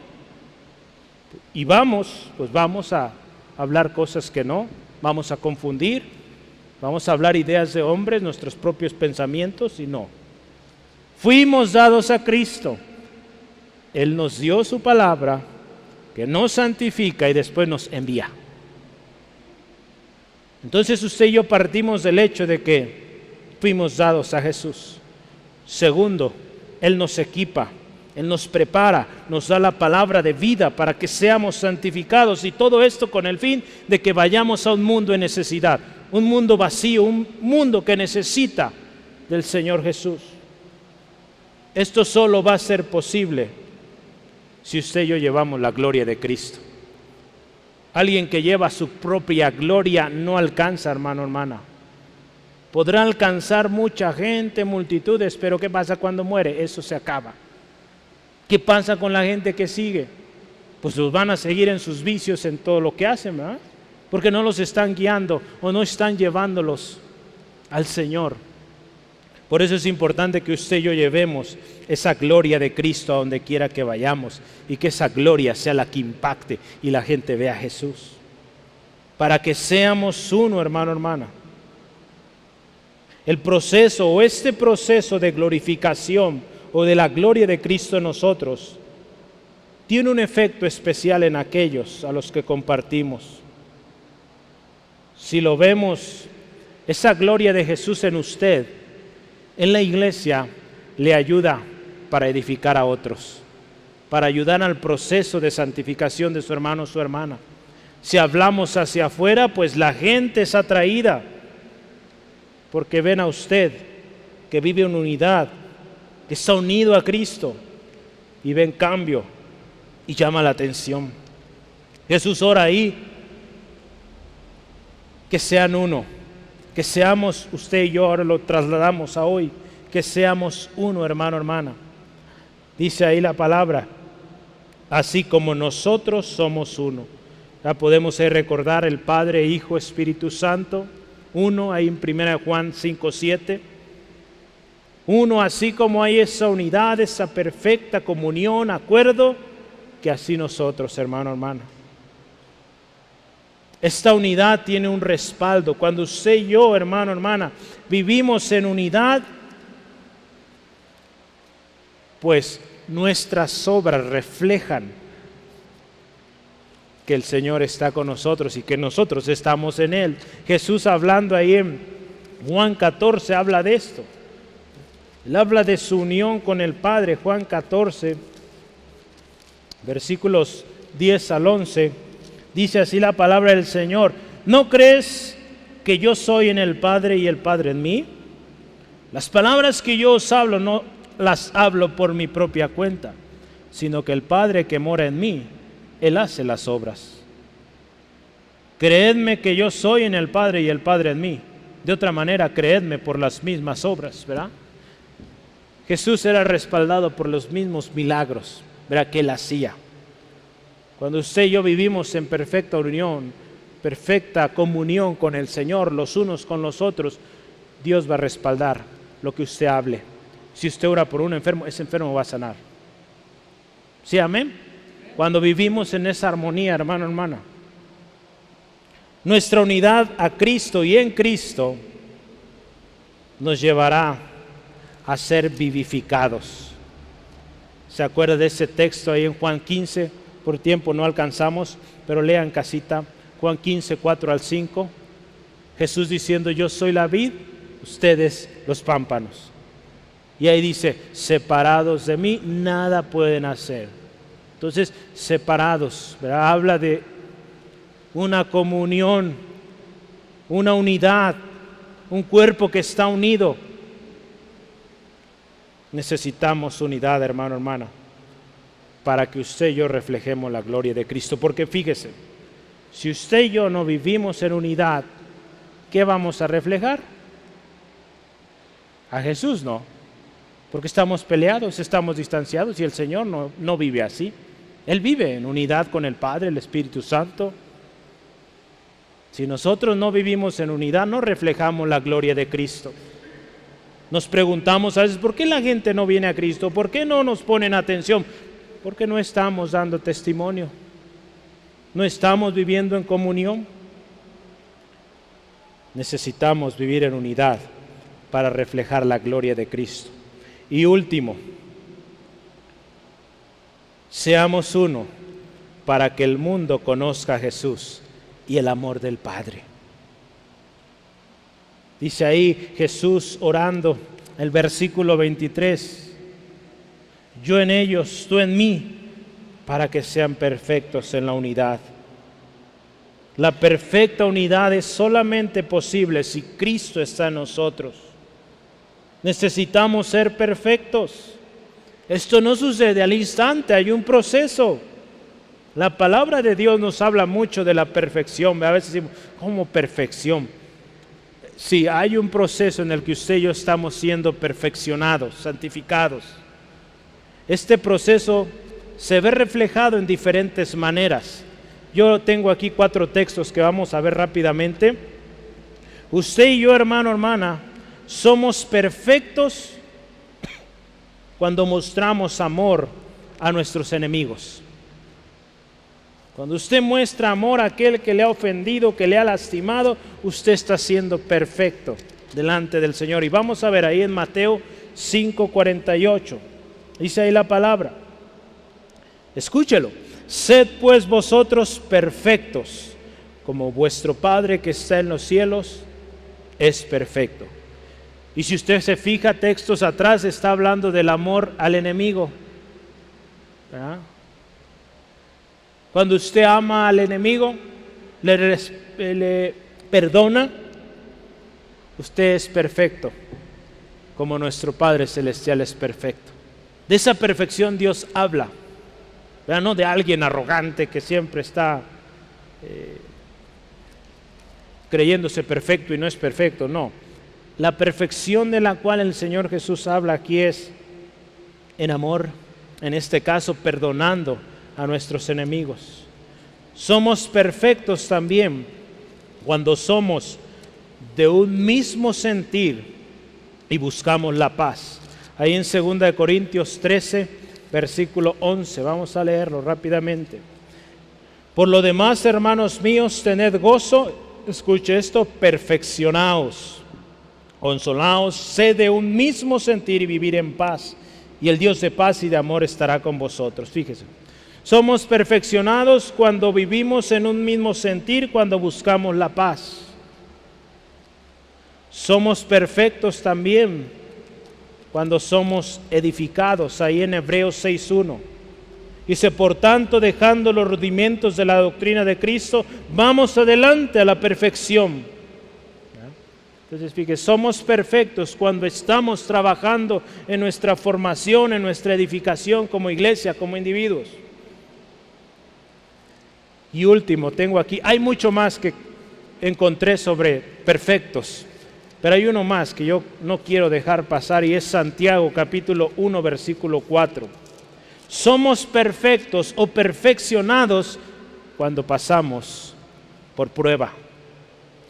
y pues vamos a hablar cosas que no, vamos a confundir, vamos a hablar ideas de hombres, nuestros propios pensamientos, y no. Fuimos dados a Cristo. Él nos dio su palabra que nos santifica y después nos envía. Entonces usted y yo partimos del hecho de que fuimos dados a Jesús. Segundo, Él nos equipa, Él nos prepara, nos da la palabra de vida para que seamos santificados, y todo esto con el fin de que vayamos a un mundo en necesidad, un mundo vacío, un mundo que necesita del Señor Jesús. Esto solo va a ser posible si usted y yo llevamos la gloria de Cristo. Alguien que lleva su propia gloria no alcanza, hermano, hermana. Podrá alcanzar mucha gente, multitudes, pero ¿qué pasa cuando muere? Eso se acaba. ¿Qué pasa con la gente que sigue? Pues los van a seguir en sus vicios, en todo lo que hacen, ¿verdad? Porque no los están guiando o no están llevándolos al Señor. Por eso es importante que usted y yo llevemos esa gloria de Cristo a donde quiera que vayamos, y que esa gloria sea la que impacte y la gente vea a Jesús. Para que seamos uno, hermano, hermana. El proceso o este proceso de glorificación o de la gloria de Cristo en nosotros tiene un efecto especial en aquellos a los que compartimos. Si lo vemos, esa gloria de Jesús en usted, en la iglesia, le ayuda para edificar a otros, para ayudar al proceso de santificación de su hermano o su hermana. Si hablamos hacia afuera, pues la gente es atraída, porque ven a usted que vive en unidad, que está unido a Cristo, y ven cambio, y llama la atención. Jesús ora ahí, que sean uno, que seamos, usted y yo ahora lo trasladamos a hoy, que seamos uno, hermano, hermana. Dice ahí la palabra, así como nosotros somos uno. Ya podemos recordar el Padre, Hijo, Espíritu Santo, uno, ahí en 1 Juan 5:7. Uno, así como hay esa unidad, esa perfecta comunión, acuerdo, que así nosotros, hermano, hermana. Esta unidad tiene un respaldo. Cuando usted y yo, hermano, hermana, vivimos en unidad, pues nuestras obras reflejan que el Señor está con nosotros y que nosotros estamos en Él. Jesús, hablando ahí en Juan 14, habla de esto. Él habla de su unión con el Padre. Juan 14, versículos 10 al 11, dice así la palabra del Señor: ¿no crees que yo soy en el Padre y el Padre en mí? Las palabras que yo os hablo no las hablo por mi propia cuenta, sino que el Padre que mora en mí, Él hace las obras. Creedme que yo soy en el Padre y el Padre en mí. De otra manera, creedme por las mismas obras, ¿verdad? Jesús era respaldado por los mismos milagros, ¿verdad?, que Él hacía. Cuando usted y yo vivimos en perfecta unión, perfecta comunión con el Señor, los unos con los otros, Dios va a respaldar lo que usted hable. Si usted ora por un enfermo, ese enfermo va a sanar. ¿Sí, amén? Cuando vivimos en esa armonía, hermano, hermana, nuestra unidad a Cristo y en Cristo nos llevará a ser vivificados. ¿Se acuerda de ese texto ahí en Juan 15? Por tiempo no alcanzamos, pero lean casita, Juan 15, 4 al 5. Jesús diciendo: yo soy la vid, ustedes los pámpanos. Y ahí dice: separados de mí nada pueden hacer. Entonces, separados, ¿verdad? Habla de una comunión, una unidad, un cuerpo que está unido. Necesitamos unidad, hermano, hermana, para que usted y yo reflejemos la gloria de Cristo. Porque fíjese, si usted y yo no vivimos en unidad, ¿qué vamos a reflejar? A Jesús no, porque estamos peleados, estamos distanciados, y el Señor no vive así. Él vive en unidad con el Padre, el Espíritu Santo. Si nosotros no vivimos en unidad, no reflejamos la gloria de Cristo. Nos preguntamos a veces: ¿por qué la gente no viene a Cristo? ¿Por qué no nos ponen atención? Porque no estamos dando testimonio, no estamos viviendo en comunión. Necesitamos vivir en unidad para reflejar la gloria de Cristo. Y último, seamos uno para que el mundo conozca a Jesús y el amor del Padre. Dice ahí Jesús orando, el versículo 23: yo en ellos, tú en mí, para que sean perfectos en la unidad. La perfecta unidad es solamente posible si Cristo está en nosotros. Necesitamos ser perfectos. Esto no sucede al instante, hay un proceso. La palabra de Dios nos habla mucho de la perfección. A veces decimos: ¿cómo perfección? Sí, hay un proceso en el que usted y yo estamos siendo perfeccionados, santificados. Este proceso se ve reflejado en diferentes maneras. Yo tengo aquí 4 textos que vamos a ver rápidamente. Usted y yo, hermano, hermana, somos perfectos cuando mostramos amor a nuestros enemigos. Cuando usted muestra amor a aquel que le ha ofendido, que le ha lastimado, usted está siendo perfecto delante del Señor. Y vamos a ver ahí en Mateo 5:48. Dice ahí la palabra. Escúchelo. Sed pues vosotros perfectos, como vuestro Padre que está en los cielos es perfecto. Y si usted se fija, textos atrás está hablando del amor al enemigo, ¿verdad? Cuando usted ama al enemigo, le perdona, usted es perfecto, como nuestro Padre Celestial es perfecto. De esa perfección Dios habla, ¿verdad? No de alguien arrogante que siempre está creyéndose perfecto y no es perfecto, no. La perfección de la cual el Señor Jesús habla aquí es en amor, en este caso perdonando a nuestros enemigos. Somos perfectos también cuando somos de un mismo sentir y buscamos la paz. Ahí en 2 Corintios 13, versículo 11, vamos a leerlo rápidamente. Por lo demás, hermanos míos, tened gozo, escuche esto, perfeccionaos, consolaos, sed de un mismo sentir y vivir en paz, y el Dios de paz y de amor estará con vosotros. Fíjese, somos perfeccionados cuando vivimos en un mismo sentir, cuando buscamos la paz. Somos perfectos también cuando somos edificados, ahí en Hebreos 6:1. Dice, por tanto, dejando los rudimentos de la doctrina de Cristo, vamos adelante a la perfección. Entonces, fíjese, somos perfectos cuando estamos trabajando en nuestra formación, en nuestra edificación como iglesia, como individuos. Y último, tengo aquí, hay mucho más que encontré sobre perfectos, pero hay uno más que yo no quiero dejar pasar y es Santiago capítulo 1, versículo 4. Somos perfectos o perfeccionados cuando pasamos por prueba.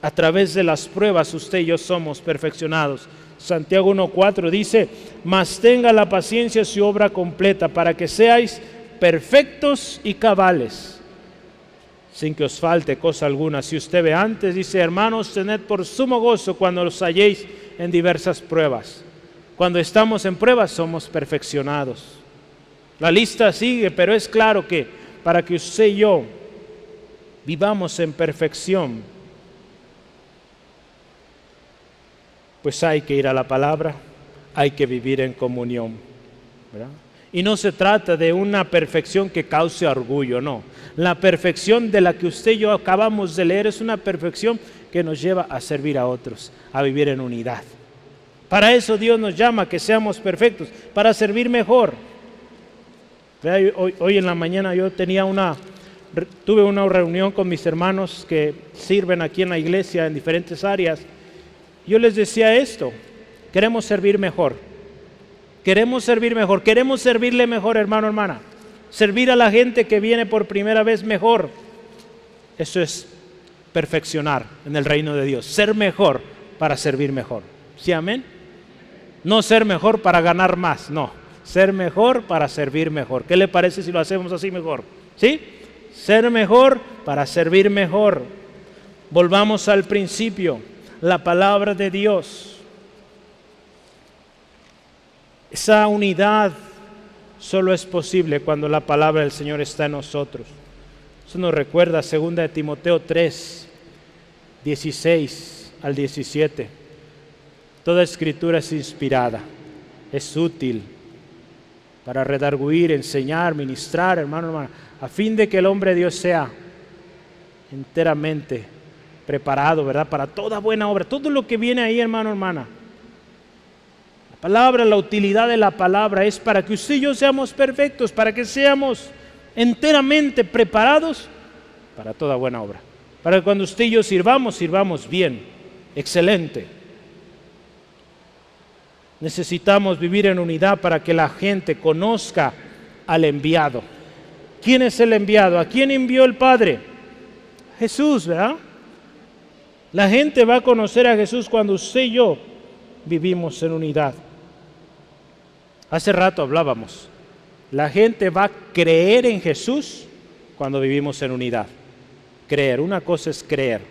A través de las pruebas usted y yo somos perfeccionados. Santiago 1:4 dice, mas tenga la paciencia su obra completa para que seáis perfectos y cabales, sin que os falte cosa alguna. Si usted ve antes, dice, hermanos, tened por sumo gozo cuando os halléis en diversas pruebas. Cuando estamos en pruebas somos perfeccionados. La lista sigue, pero es claro que para que usted y yo vivamos en perfección, pues hay que ir a la palabra, hay que vivir en comunión, ¿verdad? Y no se trata de una perfección que cause orgullo, no. La perfección de la que usted y yo acabamos de leer es una perfección que nos lleva a servir a otros, a vivir en unidad. Para eso Dios nos llama que seamos perfectos, para servir mejor. Hoy en la mañana yo tuve una reunión con mis hermanos que sirven aquí en la iglesia en diferentes áreas. Yo les decía esto, queremos servir mejor, queremos servirle mejor, hermano, hermana, servir a la gente que viene por primera vez mejor. Eso es perfeccionar en el reino de Dios, ser mejor para servir mejor. ¿Sí, amén? No ser mejor para ganar más, no, ser mejor para servir mejor. ¿Qué le parece si lo hacemos así mejor? ¿Sí? Ser mejor para servir mejor. Volvamos al principio. La palabra de Dios. Esa unidad solo es posible cuando la palabra del Señor está en nosotros. Eso nos recuerda 2 Timoteo 3, 16 al 17. Toda escritura es inspirada, es útil para redarguir, enseñar, ministrar, hermano, hermana, a fin de que el hombre de Dios sea enteramente preparado, ¿verdad? Para toda buena obra. Todo lo que viene ahí, hermano, hermana. La palabra, la utilidad de la palabra es para que usted y yo seamos perfectos, para que seamos enteramente preparados para toda buena obra. Para que cuando usted y yo sirvamos bien, excelente. Necesitamos vivir en unidad para que la gente conozca al enviado. ¿Quién es el enviado? ¿A quién envió el Padre? Jesús, ¿verdad? La gente va a conocer a Jesús cuando usted y yo vivimos en unidad. Hace rato hablábamos, la gente va a creer en Jesús cuando vivimos en unidad. Creer, una cosa es creer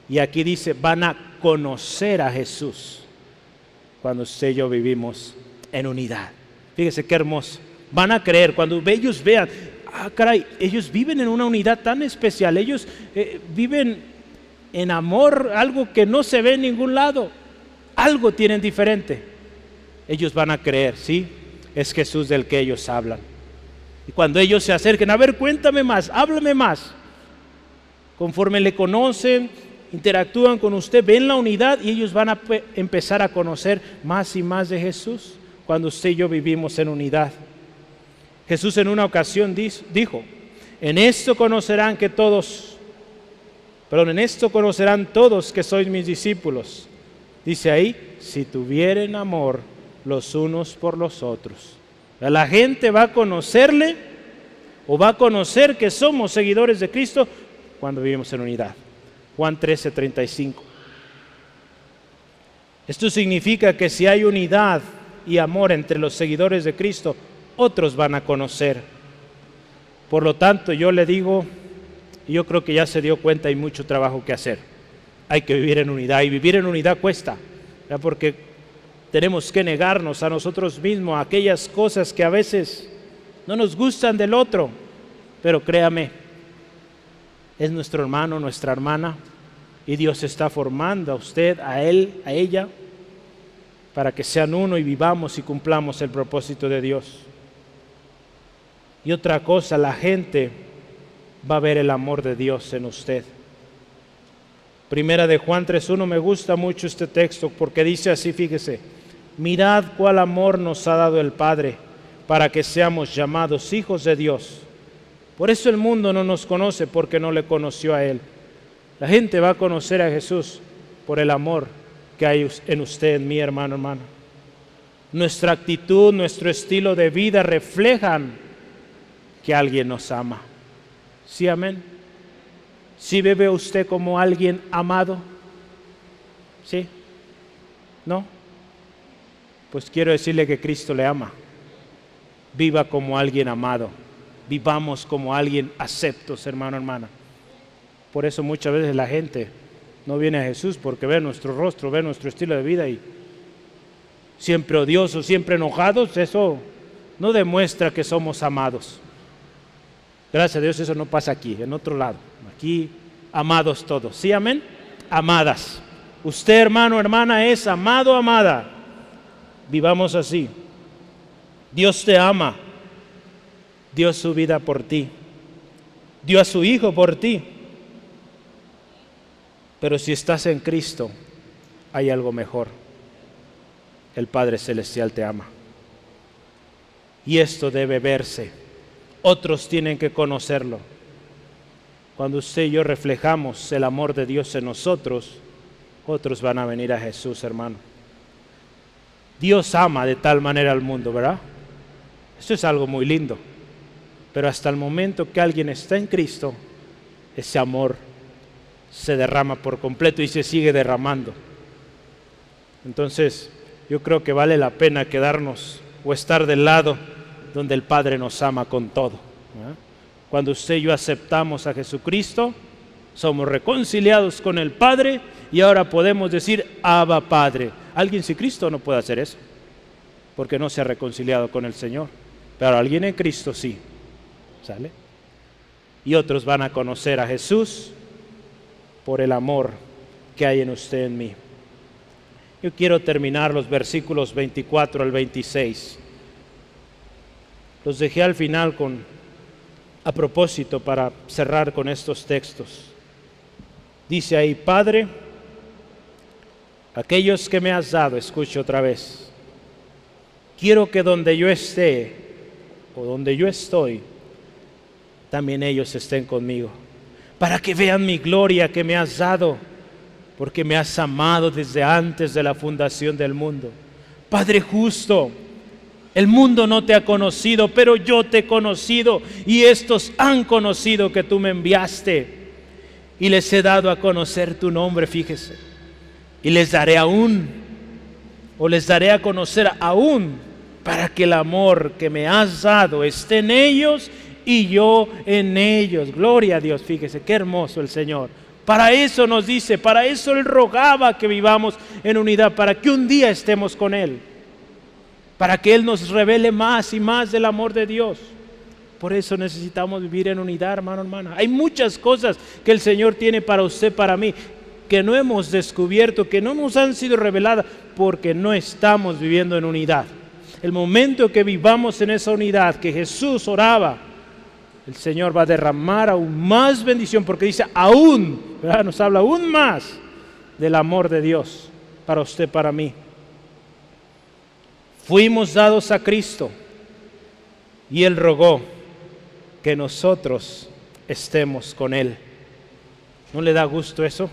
Y aquí dice, van a conocer a Jesús cuando usted y yo vivimos en unidad. Fíjese qué hermoso. Van a creer cuando ellos vean, caray, ellos viven en una unidad tan especial. Ellos viven en amor, algo que no se ve en ningún lado. Algo tienen diferente. Ellos van a creer, ¿sí? Es Jesús del que ellos hablan. Y cuando ellos se acerquen, a ver, cuéntame más, háblame más. Conforme le conocen, interactúan con usted, ven la unidad y ellos van a empezar a conocer más y más de Jesús cuando usted y yo vivimos en unidad. Jesús en una ocasión dijo, en esto conocerán todos que sois mis discípulos. Dice ahí, si tuvieren amor los unos por los otros. La gente va a conocerle o va a conocer que somos seguidores de Cristo cuando vivimos en unidad. Juan 13:35. Esto significa que si hay unidad y amor entre los seguidores de Cristo, otros van a conocer. Por lo tanto, yo le digo, y yo creo que ya se dio cuenta, hay mucho trabajo que hacer. Hay que vivir en unidad, y vivir en unidad cuesta, ¿verdad? Porque tenemos que negarnos a nosotros mismos a aquellas cosas que a veces no nos gustan del otro, pero créame, es nuestro hermano, nuestra hermana, y Dios está formando a usted, a él, a ella, para que sean uno y vivamos y cumplamos el propósito de Dios. Y otra cosa, la gente va a ver el amor de Dios en usted. Primera de Juan 3:1, me gusta mucho este texto porque dice así, fíjese, mirad cuál amor nos ha dado el Padre para que seamos llamados hijos de Dios. Por eso el mundo no nos conoce, porque no le conoció a Él. La gente va a conocer a Jesús por el amor que hay en usted, en mi hermano, hermana. Nuestra actitud, nuestro estilo de vida reflejan que alguien nos ama. ¿Sí, amén? ¿Sí ve usted como alguien amado? ¿Sí? ¿No? Pues quiero decirle que Cristo le ama. Viva como alguien amado. Vivamos como alguien aceptos, hermano, hermana. Por eso muchas veces la gente no viene a Jesús porque ve nuestro rostro, ve nuestro estilo de vida y siempre odiosos, siempre enojados. Eso no demuestra que somos amados. Gracias a Dios eso no pasa aquí, en otro lado. Aquí amados todos. ¿Sí, amén? Amadas. Usted, hermano, hermana, es amado, amada. Vivamos así. Dios te ama. Dio su vida por ti. Dio a su Hijo por ti. Pero si estás en Cristo, hay algo mejor. El Padre Celestial te ama. Y esto debe verse. Otros tienen que conocerlo. Cuando usted y yo reflejamos el amor de Dios en nosotros, otros van a venir a Jesús, hermano. Dios ama de tal manera al mundo, ¿verdad? Esto es algo muy lindo. Pero hasta el momento que alguien está en Cristo, ese amor se derrama por completo y se sigue derramando. Entonces, yo creo que vale la pena quedarnos o estar del lado donde el Padre nos ama con todo. Cuando usted y yo aceptamos a Jesucristo, somos reconciliados con el Padre y ahora podemos decir, Abba Padre. Alguien sin Cristo no puede hacer eso, porque no se ha reconciliado con el Señor. Pero alguien en Cristo sí. ¿Sale? Y otros van a conocer a Jesús por el amor que hay en usted, en mí. Yo quiero terminar los versículos 24 al 26. Los dejé al final a propósito para cerrar con estos textos. Dice ahí, Padre, aquellos que me has dado, escucho otra vez, quiero que donde yo esté o donde yo estoy, también ellos estén conmigo, para que vean mi gloria que me has dado, porque me has amado desde antes de la fundación del mundo. Padre justo, el mundo no te ha conocido, pero yo te he conocido, y estos han conocido que tú me enviaste, y les he dado a conocer tu nombre, fíjese, y les daré a conocer aún, para que el amor que me has dado esté en ellos y yo en ellos. Gloria a Dios, fíjese, qué hermoso el Señor. Para eso nos dice, para eso Él rogaba que vivamos en unidad, para que un día estemos con Él, para que Él nos revele más y más del amor de Dios. Por eso necesitamos vivir en unidad, hermano, hermana. Hay muchas cosas que el Señor tiene para usted, para mí, que no hemos descubierto, que no nos han sido reveladas, porque no estamos viviendo en unidad. El momento que vivamos en esa unidad que Jesús oraba, el Señor va a derramar aún más bendición, porque dice aún, ¿verdad? Nos habla aún más del amor de Dios para usted, para mí. Fuimos dados a Cristo y Él rogó que nosotros estemos con Él. ¿No le da gusto eso?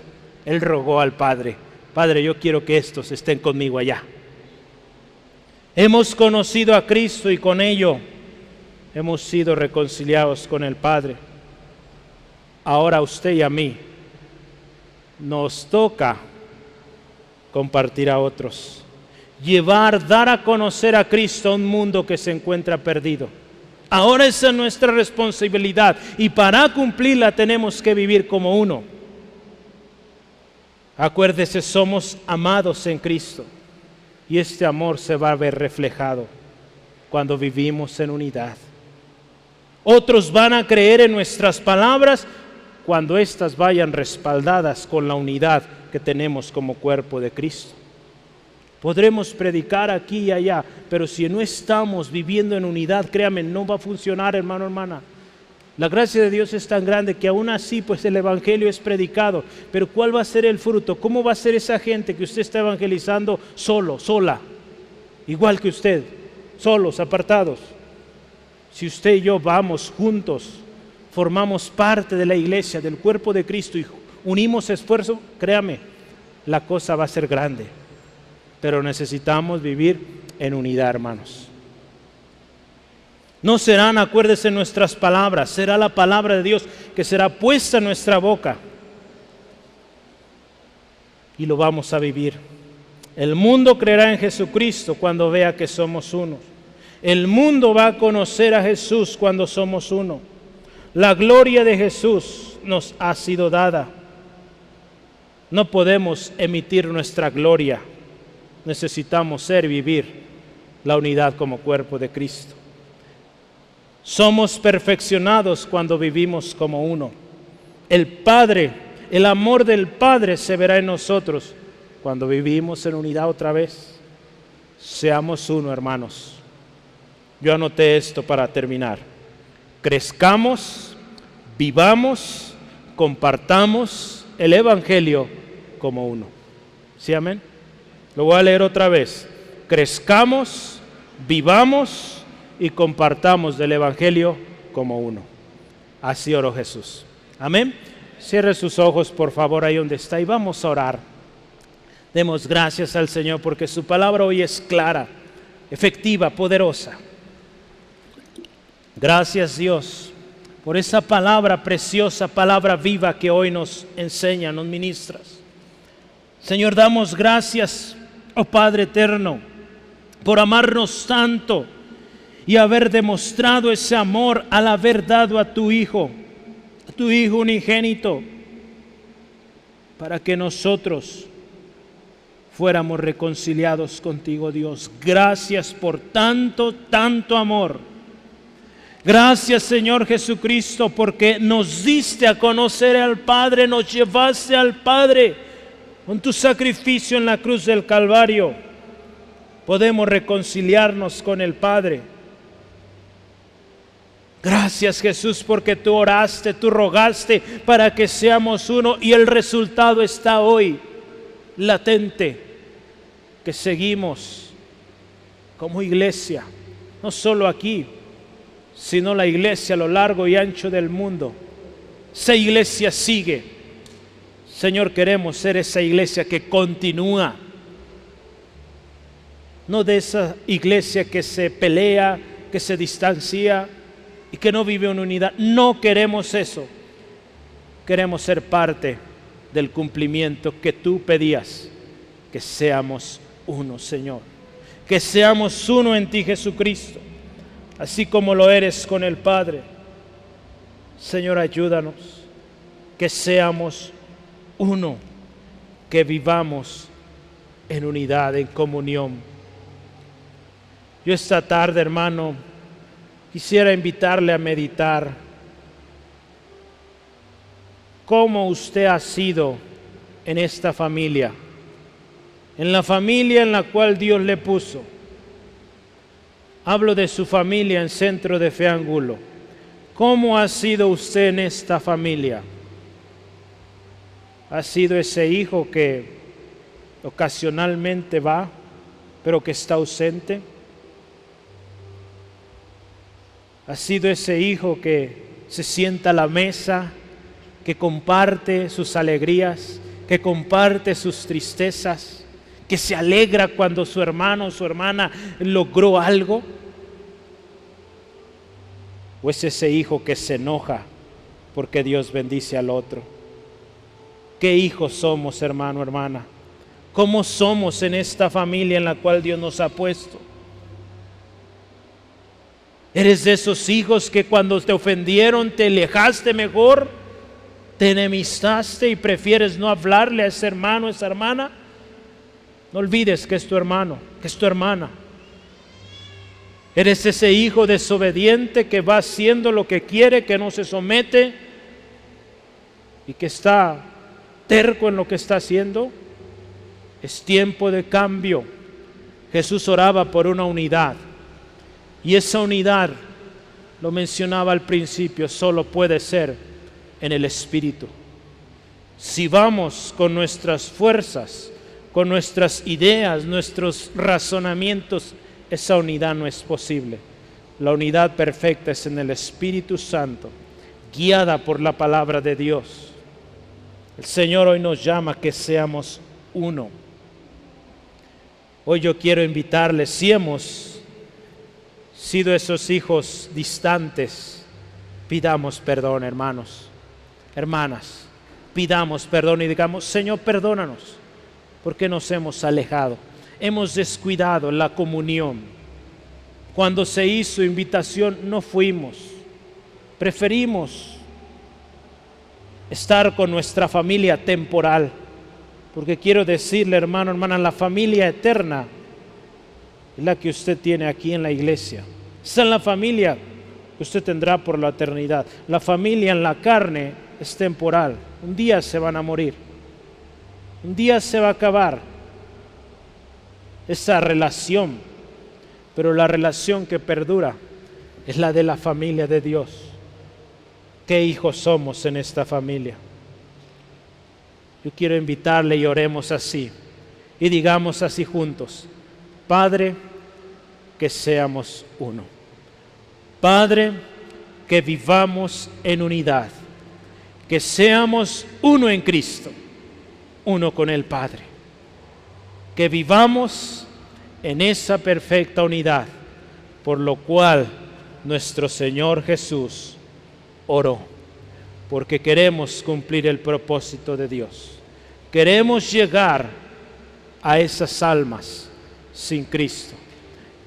Él rogó al Padre: Padre, yo quiero que estos estén conmigo allá. Hemos conocido a Cristo y con ello hemos sido reconciliados con el Padre. Ahora a usted y a mí nos toca compartir a otros, dar a conocer a Cristo a un mundo que se encuentra perdido. Ahora esa es nuestra responsabilidad y para cumplirla tenemos que vivir como uno. Acuérdese, somos amados en Cristo y este amor se va a ver reflejado cuando vivimos en unidad. Otros van a creer en nuestras palabras cuando éstas vayan respaldadas con la unidad que tenemos como cuerpo de Cristo. Podremos predicar aquí y allá, pero si no estamos viviendo en unidad, créame, no va a funcionar, hermano, hermana. La gracia de Dios es tan grande que aún así pues el evangelio es predicado, pero ¿cuál va a ser el fruto? ¿Cómo va a ser esa gente que usted está evangelizando solo, sola? Igual que usted, solos, apartados. Si usted y yo vamos juntos, formamos parte de la iglesia, del cuerpo de Cristo y unimos esfuerzo, créame, la cosa va a ser grande. Pero necesitamos vivir en unidad, hermanos. No serán, acuérdese, nuestras palabras, será la palabra de Dios que será puesta en nuestra boca. Y lo vamos a vivir. El mundo creerá en Jesucristo cuando vea que somos uno. El mundo va a conocer a Jesús cuando somos uno. La gloria de Jesús nos ha sido dada. No podemos emitir nuestra gloria. Necesitamos ser y vivir la unidad como cuerpo de Cristo. Somos perfeccionados cuando vivimos como uno. El Padre, el amor del Padre se verá en nosotros cuando vivimos en unidad otra vez. Seamos uno, hermanos. Yo anoté esto para terminar. Crezcamos, vivamos, compartamos el Evangelio como uno. ¿Sí, amén? Lo voy a leer otra vez. Crezcamos, vivamos y compartamos del Evangelio como uno. Así oró Jesús. Amén. Cierre sus ojos, por favor, ahí donde está, y vamos a orar. Demos gracias al Señor porque su palabra hoy es clara, efectiva, poderosa. Gracias, Dios, por esa palabra preciosa, palabra viva que hoy nos enseña, nos ministras. Señor, damos gracias, oh Padre eterno, por amarnos tanto y haber demostrado ese amor al haber dado a tu Hijo unigénito, para que nosotros fuéramos reconciliados contigo, Dios. Gracias por tanto, tanto amor. Gracias, Señor Jesucristo, porque nos diste a conocer al Padre, nos llevaste al Padre con tu sacrificio en la cruz del Calvario. Podemos reconciliarnos con el Padre. Gracias, Jesús, porque tú oraste, tú rogaste para que seamos uno y el resultado está hoy latente, que seguimos como iglesia, no solo aquí, sino la iglesia a lo largo y ancho del mundo. Esa iglesia sigue. Señor, queremos ser esa iglesia que continúa, no de esa iglesia que se pelea, que se distancia y que no vive en unidad. No queremos eso. Queremos ser parte del cumplimiento que tú pedías, que seamos uno, Señor, que seamos uno en ti, Jesucristo, así como lo eres con el Padre. Señor, ayúdanos, que seamos uno, que vivamos en unidad, en comunión. Yo esta tarde, hermano, quisiera invitarle a meditar cómo usted ha sido en esta familia, en la familia en la cual Dios le puso. Hablo de su familia en Centro de Fe Angulo. ¿Cómo ha sido usted en esta familia? ¿Ha sido ese hijo que ocasionalmente va, pero que está ausente? ¿Ha sido ese hijo que se sienta a la mesa, que comparte sus alegrías, que comparte sus tristezas, que se alegra cuando su hermano o su hermana logró algo? ¿O es ese hijo que se enoja porque Dios bendice al otro? ¿Qué hijos somos, hermano, hermana? ¿Cómo somos en esta familia en la cual Dios nos ha puesto? ¿Eres de esos hijos que cuando te ofendieron te alejaste mejor? ¿Te enemistaste y prefieres no hablarle a ese hermano, a esa hermana? No olvides que es tu hermano, que es tu hermana. ¿Eres ese hijo desobediente que va haciendo lo que quiere, que no se somete y que está terco en lo que está haciendo? Es tiempo de cambio. Jesús oraba por una unidad, y esa unidad, lo mencionaba al principio, solo puede ser en el Espíritu. Si vamos con nuestras fuerzas, con nuestras ideas, nuestros razonamientos, esa unidad no es posible. La unidad perfecta es en el Espíritu Santo, guiada por la palabra de Dios. El Señor hoy nos llama a que seamos uno. Hoy yo quiero invitarles, si hemos sido esos hijos distantes, pidamos perdón, hermanos, hermanas, pidamos perdón y digamos: Señor, perdónanos, porque nos hemos alejado, hemos descuidado la comunión. Cuando se hizo invitación no fuimos, preferimos estar con nuestra familia temporal, porque quiero decirle, hermano, hermana, la familia eterna es la que usted tiene aquí en la iglesia. Esa es la familia que usted tendrá por la eternidad. La familia en la carne es temporal. Un día se van a morir, un día se va a acabar esa relación, pero la relación que perdura es la de la familia de Dios. ¿Qué hijos somos en esta familia? Yo quiero invitarle y oremos así y digamos así juntos: Padre, que seamos uno. Padre, que vivamos en unidad, que seamos uno en Cristo, uno con el Padre, que vivamos en esa perfecta unidad, por lo cual nuestro Señor Jesús oró, porque queremos cumplir el propósito de Dios. Queremos llegar a esas almas sin Cristo.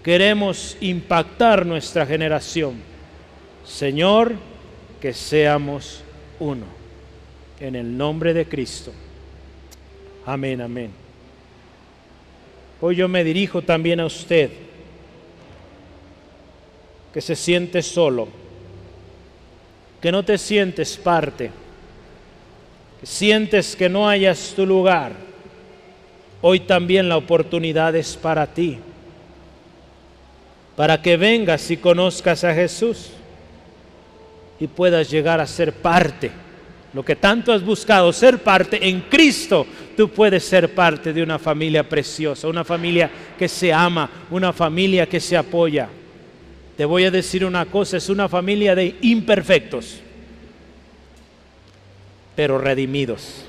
Queremos impactar nuestra generación. Señor, que seamos uno. En el nombre de Cristo. Amén, amén. Hoy yo me dirijo también a usted, que se siente solo, que no te sientes parte, que sientes que no hayas tu lugar. Hoy también la oportunidad es para ti, para que vengas y conozcas a Jesús y puedas llegar a ser parte. Lo que tanto has buscado, ser parte en Cristo, tú puedes ser parte de una familia preciosa, una familia que se ama, una familia que se apoya. Te voy a decir una cosa, es una familia de imperfectos, pero redimidos.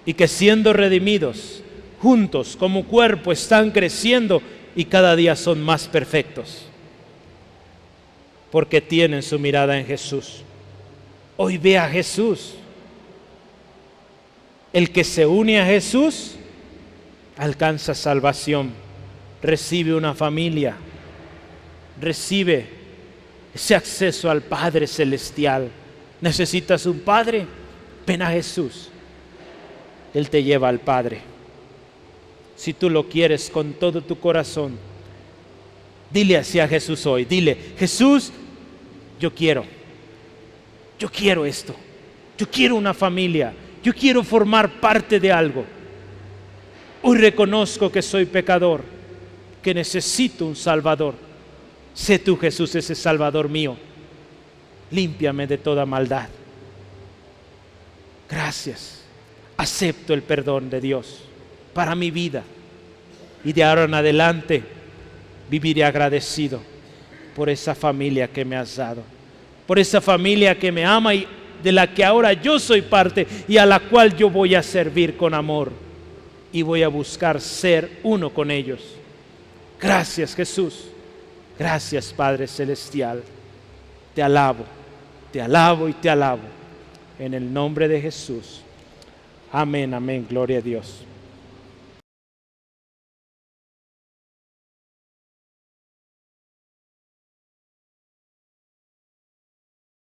Y que siendo redimidos, juntos como cuerpo están creciendo y cada día son más perfectos, porque tienen su mirada en Jesús. Hoy ve a Jesús. El que se une a Jesús alcanza salvación, recibe una familia, recibe ese acceso al Padre Celestial. ¿Necesitas un Padre? Ven a Jesús. Él te lleva al Padre. Si tú lo quieres con todo tu corazón, dile así a Jesús hoy. Dile: Jesús, yo quiero esto. Yo quiero una familia. Yo quiero formar parte de algo. Hoy reconozco que soy pecador, que necesito un Salvador. Sé tú, Jesús, ese Salvador mío. Límpiame de toda maldad. Gracias. Acepto el perdón de Dios para mi vida. Y de ahora en adelante viviré agradecido por esa familia que me has dado. Por esa familia que me ama y de la que ahora yo soy parte y a la cual yo voy a servir con amor. Y voy a buscar ser uno con ellos. Gracias, Jesús. Gracias, Padre Celestial. Te alabo y te alabo. En el nombre de Jesús. Amén, amén. Gloria a Dios.